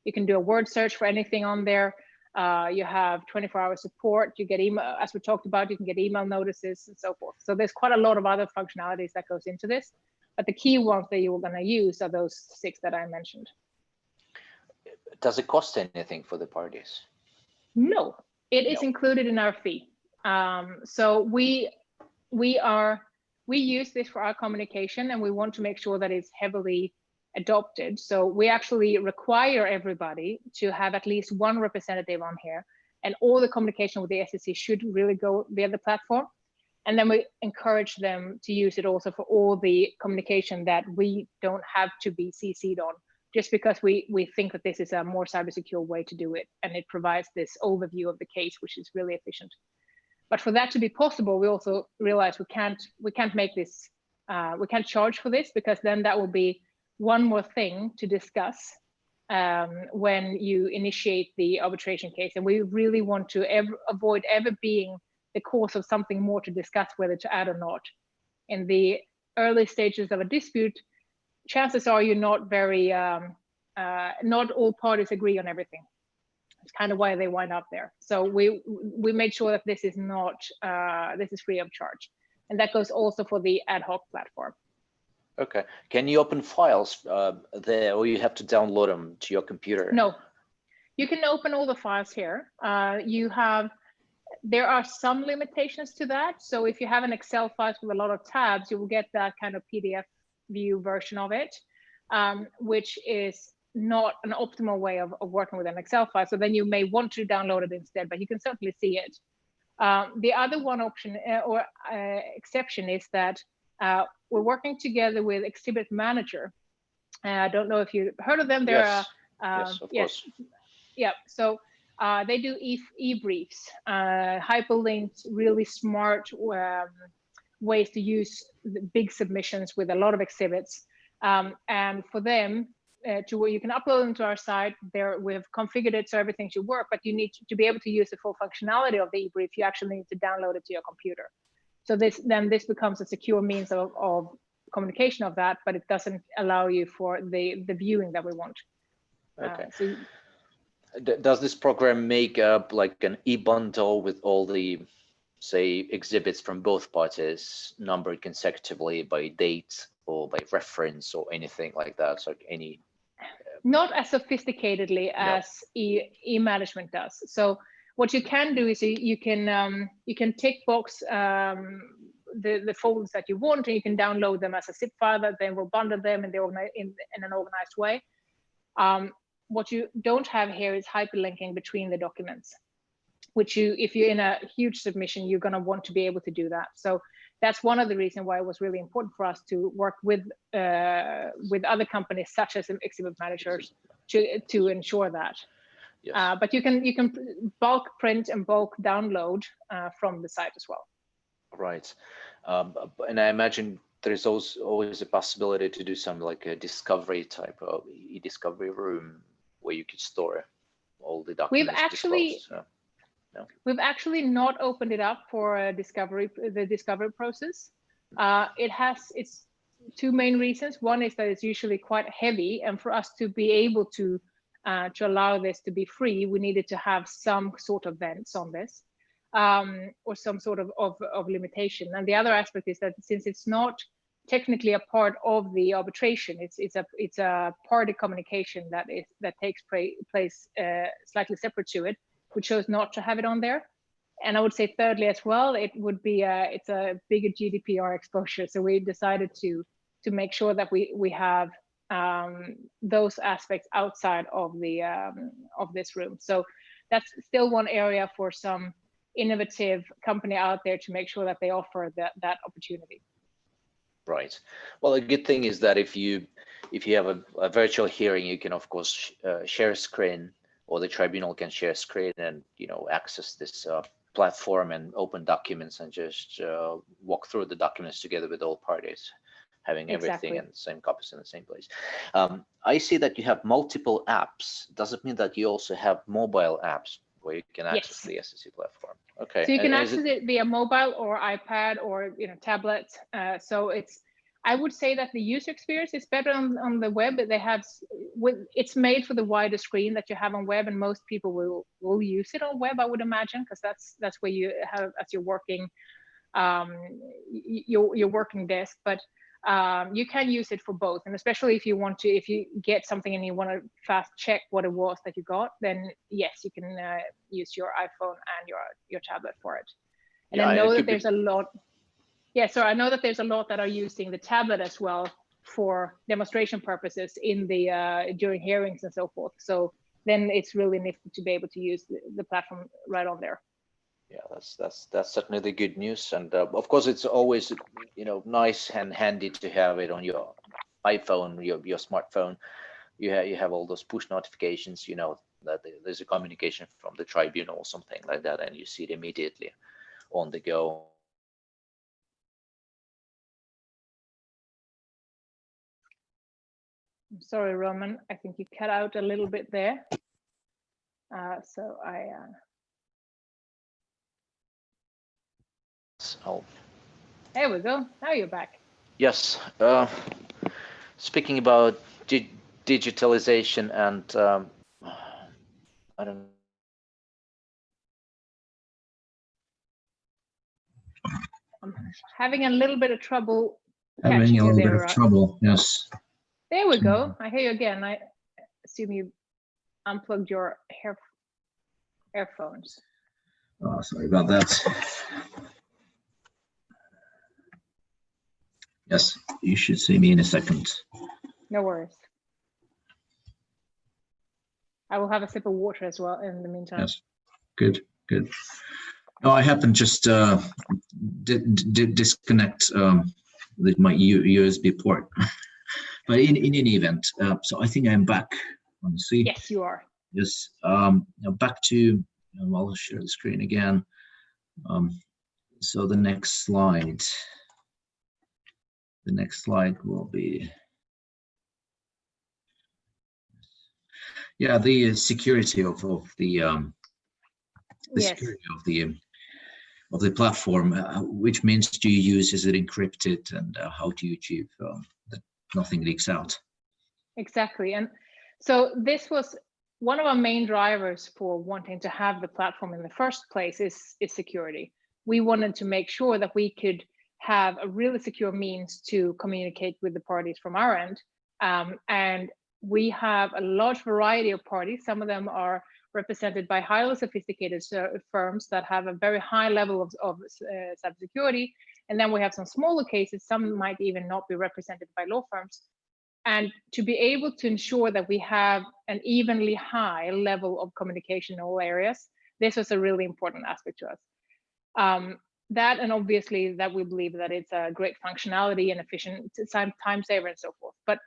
You can do a word search for anything on there. You have 24-hour support. You get email, as we talked about. You can get email notices and so forth. So there's quite a lot of other functionalities that goes into this. But the key ones that you're going to use are those 6 that I mentioned. Does it cost anything for the parties? No, it is included in our fee. So we use this for our communication, and we want to make sure that it's heavily adopted. So we actually require everybody to have at least one representative on here, and all the communication with the SCC should really go via the platform. And then we encourage them to use it also for all the communication that we don't have to be CC'd on, just because we think that this is a more cybersecure way to do it, and it provides this overview of the case, which is really efficient. But for that to be possible, we also realize we can't make this, we can't charge for this, because then that will be one more thing to discuss when you initiate the arbitration case. And we really want to avoid ever being the cause of something more to discuss whether to add or not. In the early stages of a dispute, chances are you're not very, not all parties agree on everything. It's kind of why they wind up there. So we made sure that this is not, this is free of charge. And that goes also for the ad hoc platform. Okay. Can you open files there, or you have to download them to your computer? No, you can open all the files here. There are some limitations to that. So if you have an Excel file with a lot of tabs, you will get that kind of PDF view version of it, which is not an optimal way of working with an Excel file. So then you may want to download it instead, but you can certainly see it. The other one option or exception is that we're working together with Exhibit Manager. I don't know if you've heard of them. They're yes, of course. Yeah, so they do e-briefs, hyperlinked, really smart ways to use the big submissions with a lot of exhibits. And for them, you can upload them to our site. We've configured it so everything should work, but you need to be able to use the full functionality of the e-brief. You actually need to download it to your computer. So this becomes a secure means of communication of that, but it doesn't allow you for the viewing that we want. Okay. Does this program make up like an e-bundle with all the, say, exhibits from both parties numbered consecutively by date or by reference or anything like that? So any not as sophisticatedly as e-management does. So what you can do is you can tick box the folders that you want, and you can download them as a zip file that then will bundle them in an organized way. What you don't have here is hyperlinking between the documents, which if you're in a huge submission, you're going to want to be able to do that. So that's one of the reasons why it was really important for us to work with other companies such as exhibit managers to ensure that. Yes. But you can bulk print and bulk download from the site as well. Right, and I imagine there's also always a possibility to do some like a discovery type of e-discovery room where you could store all the documents. We've actually not opened it up for the discovery process. It's two main reasons. One is that it's usually quite heavy, and for us to be able to allow this to be free, we needed to have some sort of vents on this, or some sort of limitation. And the other aspect is that since it's not technically a part of the arbitration, it's a party communication that takes place slightly separate to it. We chose not to have it on there. And I would say thirdly as well, it would be it's a bigger GDPR exposure. So we decided to make sure that we have those aspects outside of this room. So that's still one area for some innovative company out there to make sure that they offer that opportunity. Right. Well, a good thing is that if you have a virtual hearing, you can of course share a screen, or the tribunal can share a screen and access this platform and open documents and just walk through the documents together with all parties, having everything in the same copies in the same place. I see that you have multiple apps. Does it mean that you also have mobile apps where you can access the SCC platform? Okay. So you can access it via mobile or iPad or tablet. So I would say that the user experience is better on the web. It's made for the wider screen that you have on web, and most people will use it on web, I would imagine, because that's where you have as your working your working desk. But you can use it for both, and especially if you get something and you want to fast check what it was that you got, then yes, you can use your iPhone and your tablet for it. And I know that there's a lot. Yeah, so I know that there's a lot that are using the tablet as well for demonstration purposes during hearings and so forth. So then it's really nifty to be able to use the platform right on there. Yeah, that's certainly the good news, and of course it's always nice and handy to have it on your iPhone, your smartphone. You have all those push notifications, that there's a communication from the tribunal or something like that, and you see it immediately on the go. I'm sorry, Roman, I think you cut out a little bit there. So I. So. There we go. Now you're back. Yes. Speaking about digitalization and I don't know. I'm having a little bit of trouble. Having a little bit of trouble, yes. There we go. I hear you again. I assume you unplugged your earphones. Oh, sorry about that. Yes, you should see me in a second. No worries. I will have a sip of water as well in the meantime. Yes, good. No, I happened just did disconnect my USB port. But in any event, so I think I'm back. Let me see. Yes, you are. Yes. Now back to. I'll share the screen again. So the next slide. The next slide will be. Yeah, the security of the Yes. security of the platform. Which means do you use? Is it encrypted, and how do you achieve that nothing leaks out? Exactly, and so this was one of our main drivers for wanting to have the platform in the first place is security. We wanted to make sure that we could have a really secure means to communicate with the parties from our end, and we have a large variety of parties. Some of them are represented by highly sophisticated firms that have a very high level of cybersecurity, and then we have some smaller cases. Some might even not be represented by law firms. And to be able to ensure that we have an evenly high level of communication in all areas, this was a really important aspect to us. That, and obviously that we believe that it's a great functionality and efficient time saver and so forth. But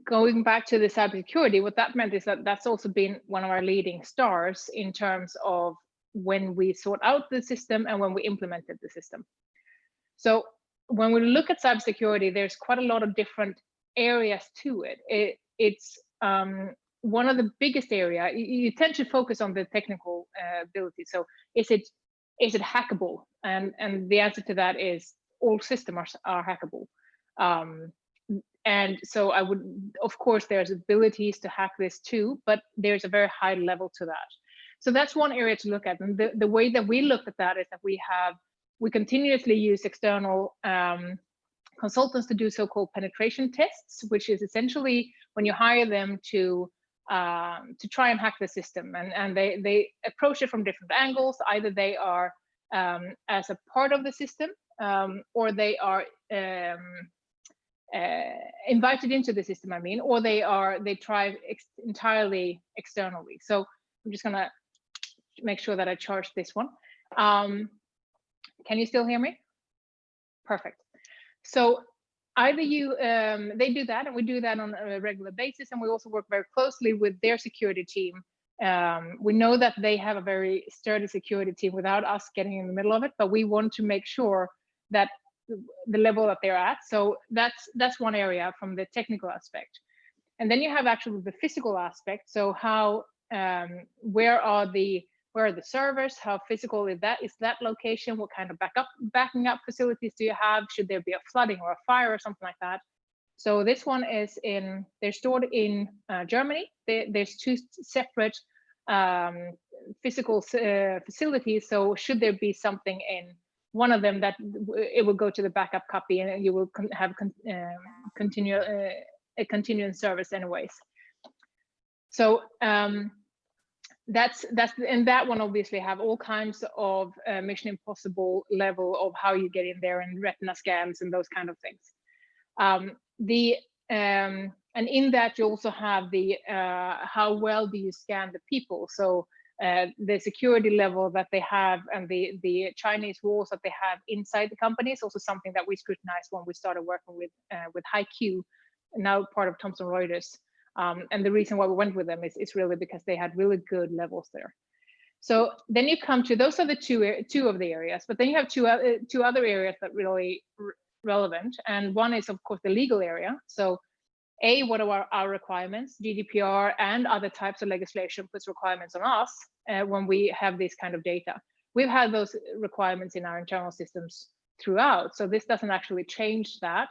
going back to the cybersecurity, what that meant is that that's also been one of our leading stars in terms of when we sort out the system and when we implemented the system. So when we look at cybersecurity, there's quite a lot of different areas to it. It's one of the biggest area. You tend to focus on the technical ability. So is it hackable? And the answer to that is all systems are hackable. And so I would, of course, there's abilities to hack this too, but there's a very high level to that. So that's one area to look at. And the way that we looked at that is that we continuously use external consultants to do so-called penetration tests, which is essentially when you hire them to try and hack the system, and they approach it from different angles. Either they are as a part of the system, or they are invited into the system. Or they try entirely externally. So I'm just gonna make sure that I charge this one. Can you still hear me? Perfect. So either they do that, and we do that on a regular basis, and we also work very closely with their security team. We know that they have a very sturdy security team without us getting in the middle of it, but we want to make sure that the level that they're at. So that's one area from the technical aspect. And then you have actually the physical aspect. So how where are the servers? How physical is that location? What kind of backing up facilities do you have? Should there be a flooding or a fire or something like that? So this one is they're stored in Germany. There's two separate physical facilities. So should there be something in one of them, that it will go to the backup copy, and you will have a continuing service anyways. So that's and that one obviously have all kinds of Mission Impossible level of how you get in there, and retina scans and those kind of things. And in that you also have the how well do you scan the people. So the security level that they have, and the Chinese walls that they have inside the company is also something that we scrutinized when we started working with HiQ, now part of Thomson Reuters. And the reason why we went with them is really because they had really good levels there. So then you come to, those are the two of the areas, but then you have two other areas that really relevant. And one is of course the legal area. So what are our requirements? GDPR and other types of legislation puts requirements on us when we have this kind of data. We've had those requirements in our internal systems throughout. So this doesn't actually change that.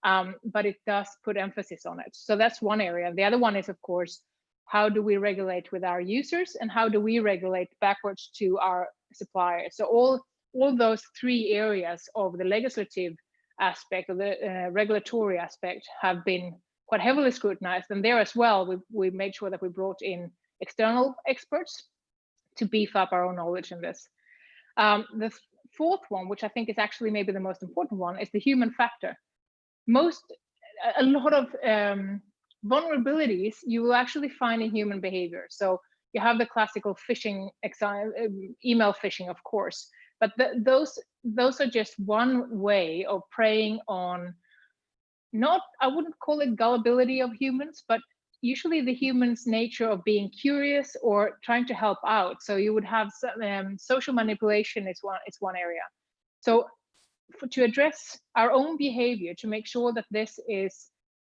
But it does put emphasis on it. So that's one area. The other one is, of course, how do we regulate with our users, and how do we regulate backwards to our suppliers? So all those three areas of the legislative aspect, of the regulatory aspect, have been quite heavily scrutinized. And there as well, we made sure that we brought in external experts to beef up our own knowledge in this. The fourth one, which I think is actually maybe the most important one, is the human factor. A lot of vulnerabilities you will actually find in human behavior. So You have the classical phishing, email phishing, of course, but those are just one way of preying on, not, I wouldn't call it gullibility of humans, but usually the human's nature of being curious or trying to help out. So you would have social manipulation is one area. So to address our own behavior, to make sure that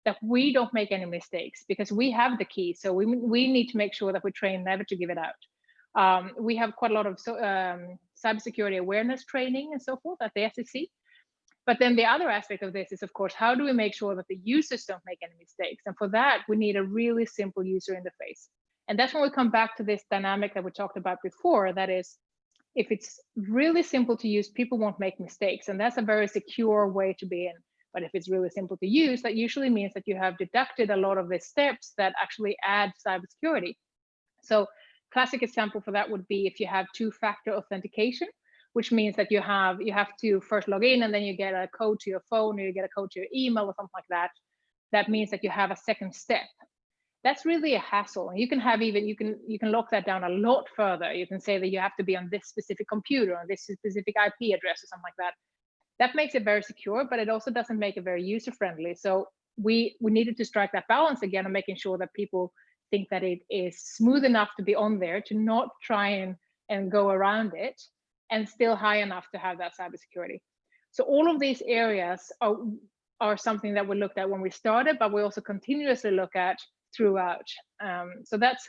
that we don't make any mistakes, because we have the key. So we need to make sure that we train never to give it out. We have quite a lot of cybersecurity awareness training and so forth at the SCC. But then the other aspect of this is, of course, how do we make sure that the users don't make any mistakes? And for that, we need a really simple user interface. And that's when we come back to this dynamic that we talked about before. That is, if it's really simple to use, people won't make mistakes. And that's a very secure way to be in. But if it's really simple to use, that usually means that you have deducted a lot of the steps that actually add cybersecurity. So classic example for that would be if you have two-factor authentication, which means that you have to first log in and then you get a code to your phone or you get a code to your email or something like that. That means that you have a second step. That's really a hassle. And you can have you can lock that down a lot further. You can say that you have to be on this specific computer or this specific IP address or something like that. That makes it very secure, but it also doesn't make it very user-friendly. So we needed to strike that balance again of making sure that people think that it is smooth enough to be on there, to not try and go around it, and still high enough to have that cybersecurity. So all of these areas are something that we looked at when we started, but we also continuously look at throughout. So that's,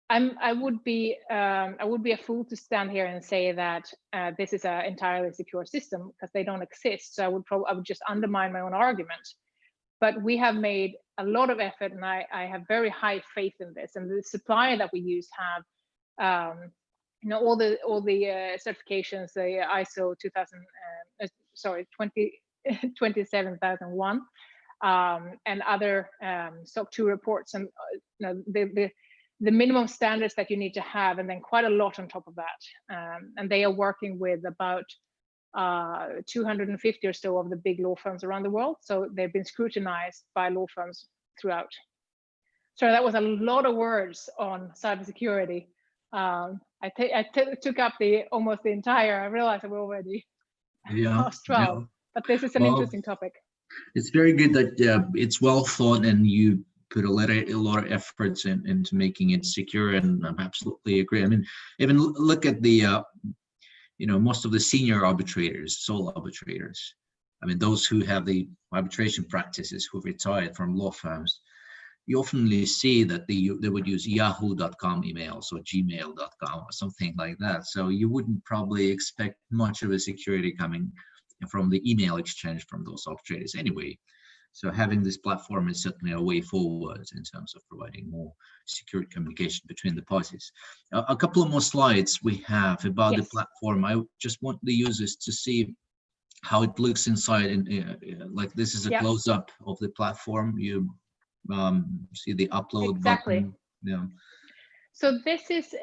I would be a fool to stand here and say that this is an entirely secure system, because they don't exist. So I would just undermine my own argument. But we have made a lot of effort, and I have very high faith in this. And the supplier that we use have all the certifications, the ISO 27001 and other SOC 2 reports, and the minimum standards that you need to have, and then quite a lot on top of that. And they are working with about 250 or so of the big law firms around the world. So they've been scrutinized by law firms throughout. So that was a lot of words on cybersecurity. I took up almost the entire. I realized we're already past 12, yeah. But this is an interesting topic. It's very good that it's well thought, and you put a lot of efforts into making it secure, and I'm absolutely agree. I mean, even look at the most of the senior arbitrators, sole arbitrators. I mean, those who have the arbitration practices, who retired from law firms. You often see that they would use yahoo.com emails or gmail.com or something like that. So you wouldn't probably expect much of a security coming from the email exchange from those arbitrators anyway. So having this platform is certainly a way forward in terms of providing more secure communication between the parties. A couple of more slides we have about the platform. I just want the users to see how it looks inside. And like this is a close-up of the platform. You see the upload button. Yeah. So this is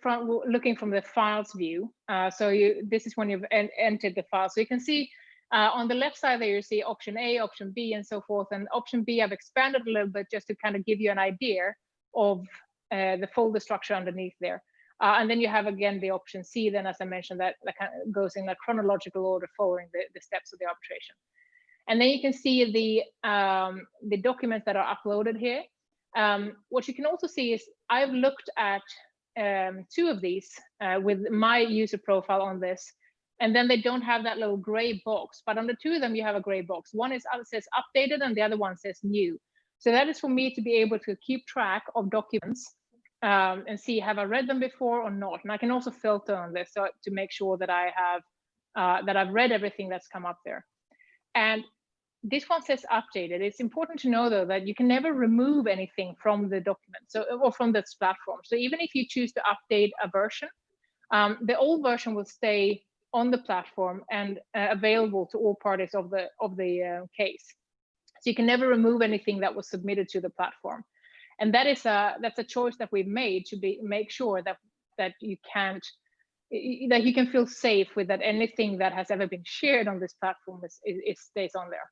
from looking from the files view. This is when you've entered the file. So you can see on the left side there you see option A, option B, and so forth. And option B I've expanded a little bit just to kind of give you an idea of the folder structure underneath there. And then you have again the option C. Then, as I mentioned, that kind of goes in a chronological order following the steps of the arbitration. And then you can see the documents that are uploaded here. What you can also see is I've looked at 2 of these with my user profile on this, and then they don't have that little gray box, but on the 2 of them, you have a gray box. One says updated and the other one says new. So that is for me to be able to keep track of documents and see, have I read them before or not? And I can also filter on this to make sure that I have that I've read everything that's come up there. And this one says updated. It's important to know, though, that you can never remove anything from the document, or from this platform. So even if you choose to update a version, the old version will stay on the platform and available to all parties of the case. So you can never remove anything that was submitted to the platform. And that's a choice that we've made to make sure that you can feel safe with that anything that has ever been shared on this platform stays on there.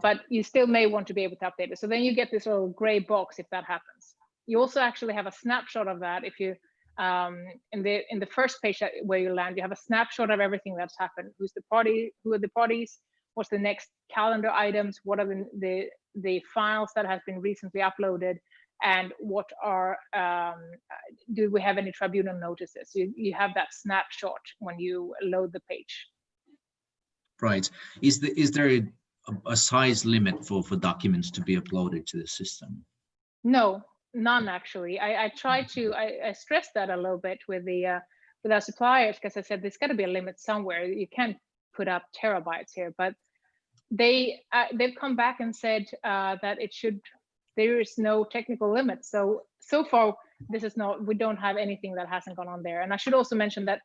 but you still may want to be able to update it. So then you get this little gray box if that happens. You also actually have a snapshot of that. If you in the first page where you land, you have a snapshot of everything that's happened. Who's the party? Who are the parties? What's the next calendar items? What are the files that has been recently uploaded? And what are do we have any tribunal notices? You have that snapshot when you load the page. Right. Is there a size limit for documents to be uploaded to the system? No, none actually. I stressed that a little bit with our suppliers, because I said there's got to be a limit somewhere. You can't put up terabytes here, but they've come back and said that there is no technical limit. So far we don't have anything that hasn't gone on there. And I should also mention that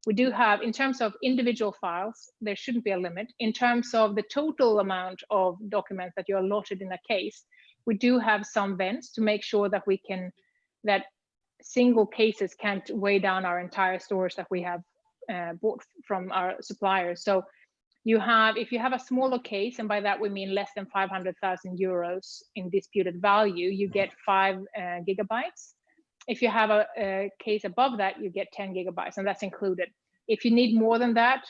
we do have, in terms of individual files, there shouldn't be a limit. In terms of the total amount of documents that you're allotted in a case, we do have some vents to make sure that that single cases can't weigh down our entire storage that we have bought from our suppliers. So if you have a smaller case, and by that we mean less than 500,000 euros in disputed value, you get 5 gigabytes. If you have a case above that, you get 10 gigabytes, and that's included. If you need more than that,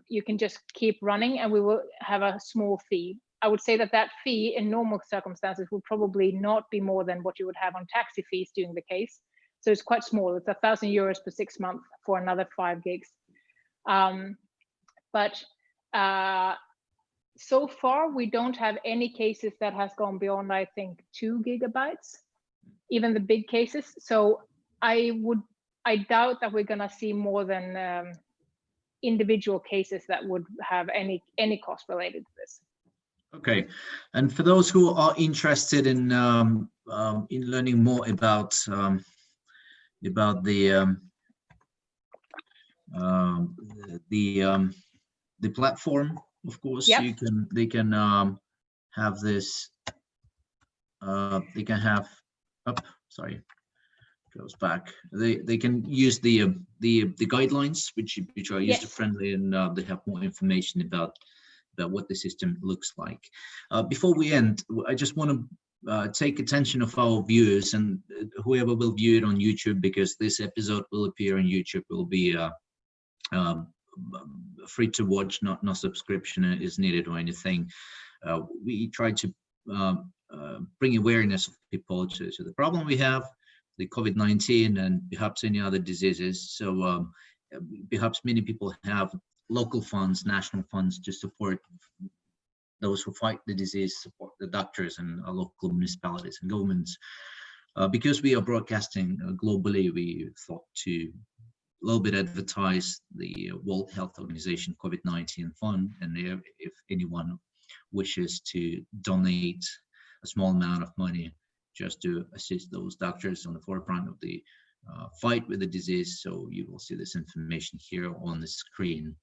you can just keep running, and we will have a small fee. I would say that fee in normal circumstances will probably not be more than what you would have on taxi fees during the case. So it's quite small. It's 1,000 euros per 6 months for another 5 gigs. But so far, we don't have any cases that has gone beyond, I think, 2 gigabytes, even the big cases. So I doubt that we're going to see more than individual cases that would have any cost related to this. Okay, and for those who are interested in learning more about the platform, of course, yep. they can have this. They can have. Sorry, goes back. They can use the guidelines, which are user friendly, and they have more information about what the system looks like. Before we end, I just want to take attention of our viewers and whoever will view it on YouTube, because this episode will appear on YouTube. Will be free to watch, no subscription is needed or anything. We try to bring awareness of people to the problem we have, the COVID-19, and perhaps any other diseases. So perhaps many people have local funds, national funds to support those who fight the disease, support the doctors and local municipalities and governments. Because we are broadcasting globally, we thought to a little bit advertise the World Health Organization COVID-19 Fund, and if anyone wishes to donate a small amount of money just to assist those doctors on the forefront of the fight with the disease. So you will see this information here on the screen.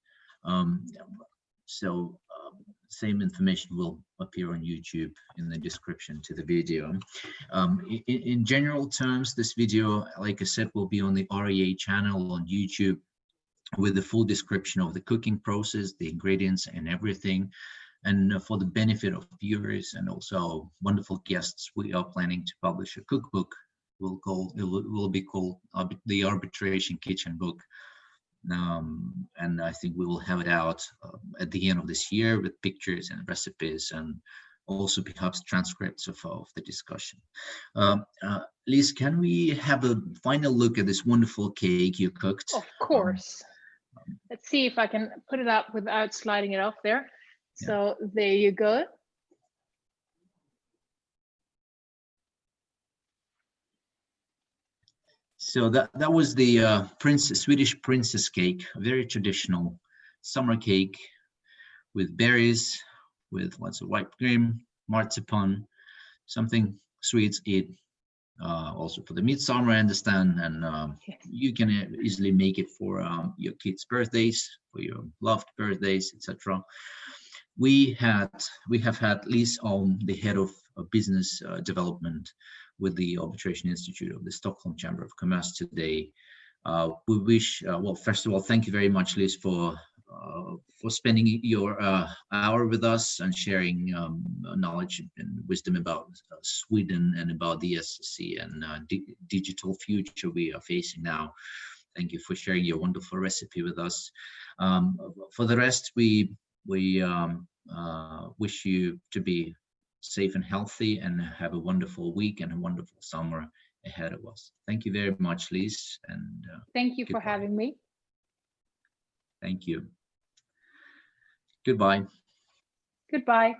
Same information will appear on YouTube in the description to the video. In general terms, this video, like I said, will be on the RAA channel on YouTube with the full description of the cooking process, the ingredients and everything. And for the benefit of viewers and also wonderful guests, we are planning to publish a cookbook. It will be called the ArbitRAAtion Kitchen Book. And I think we will have it out at the end of this year with pictures and recipes, and also perhaps transcripts of the discussion. Lise, can we have a final look at this wonderful cake you cooked? Of course. Let's see if I can put it up without sliding it off there. Yeah. So there you go. So that was the Swedish princess cake, a very traditional summer cake with berries, with lots of white cream, marzipan, something sweets eat. Also for the midsummer, I understand, and you can easily make it for your kids' birthdays, for your loved birthdays, etc. We have had Lise Alm, the head of business development with the Arbitration Institute of the Stockholm Chamber of Commerce today. We wish, well, first of all, thank you very much, Lise, for for spending your hour with us and sharing knowledge and wisdom about Sweden and about the SCC and digital future we are facing now. Thank you for sharing your wonderful recipe with us. For the rest, we wish you to be safe and healthy and have a wonderful week and a wonderful summer ahead of us. Thank you very much, Lise. And thank you for having me. Thank you. Goodbye. Goodbye.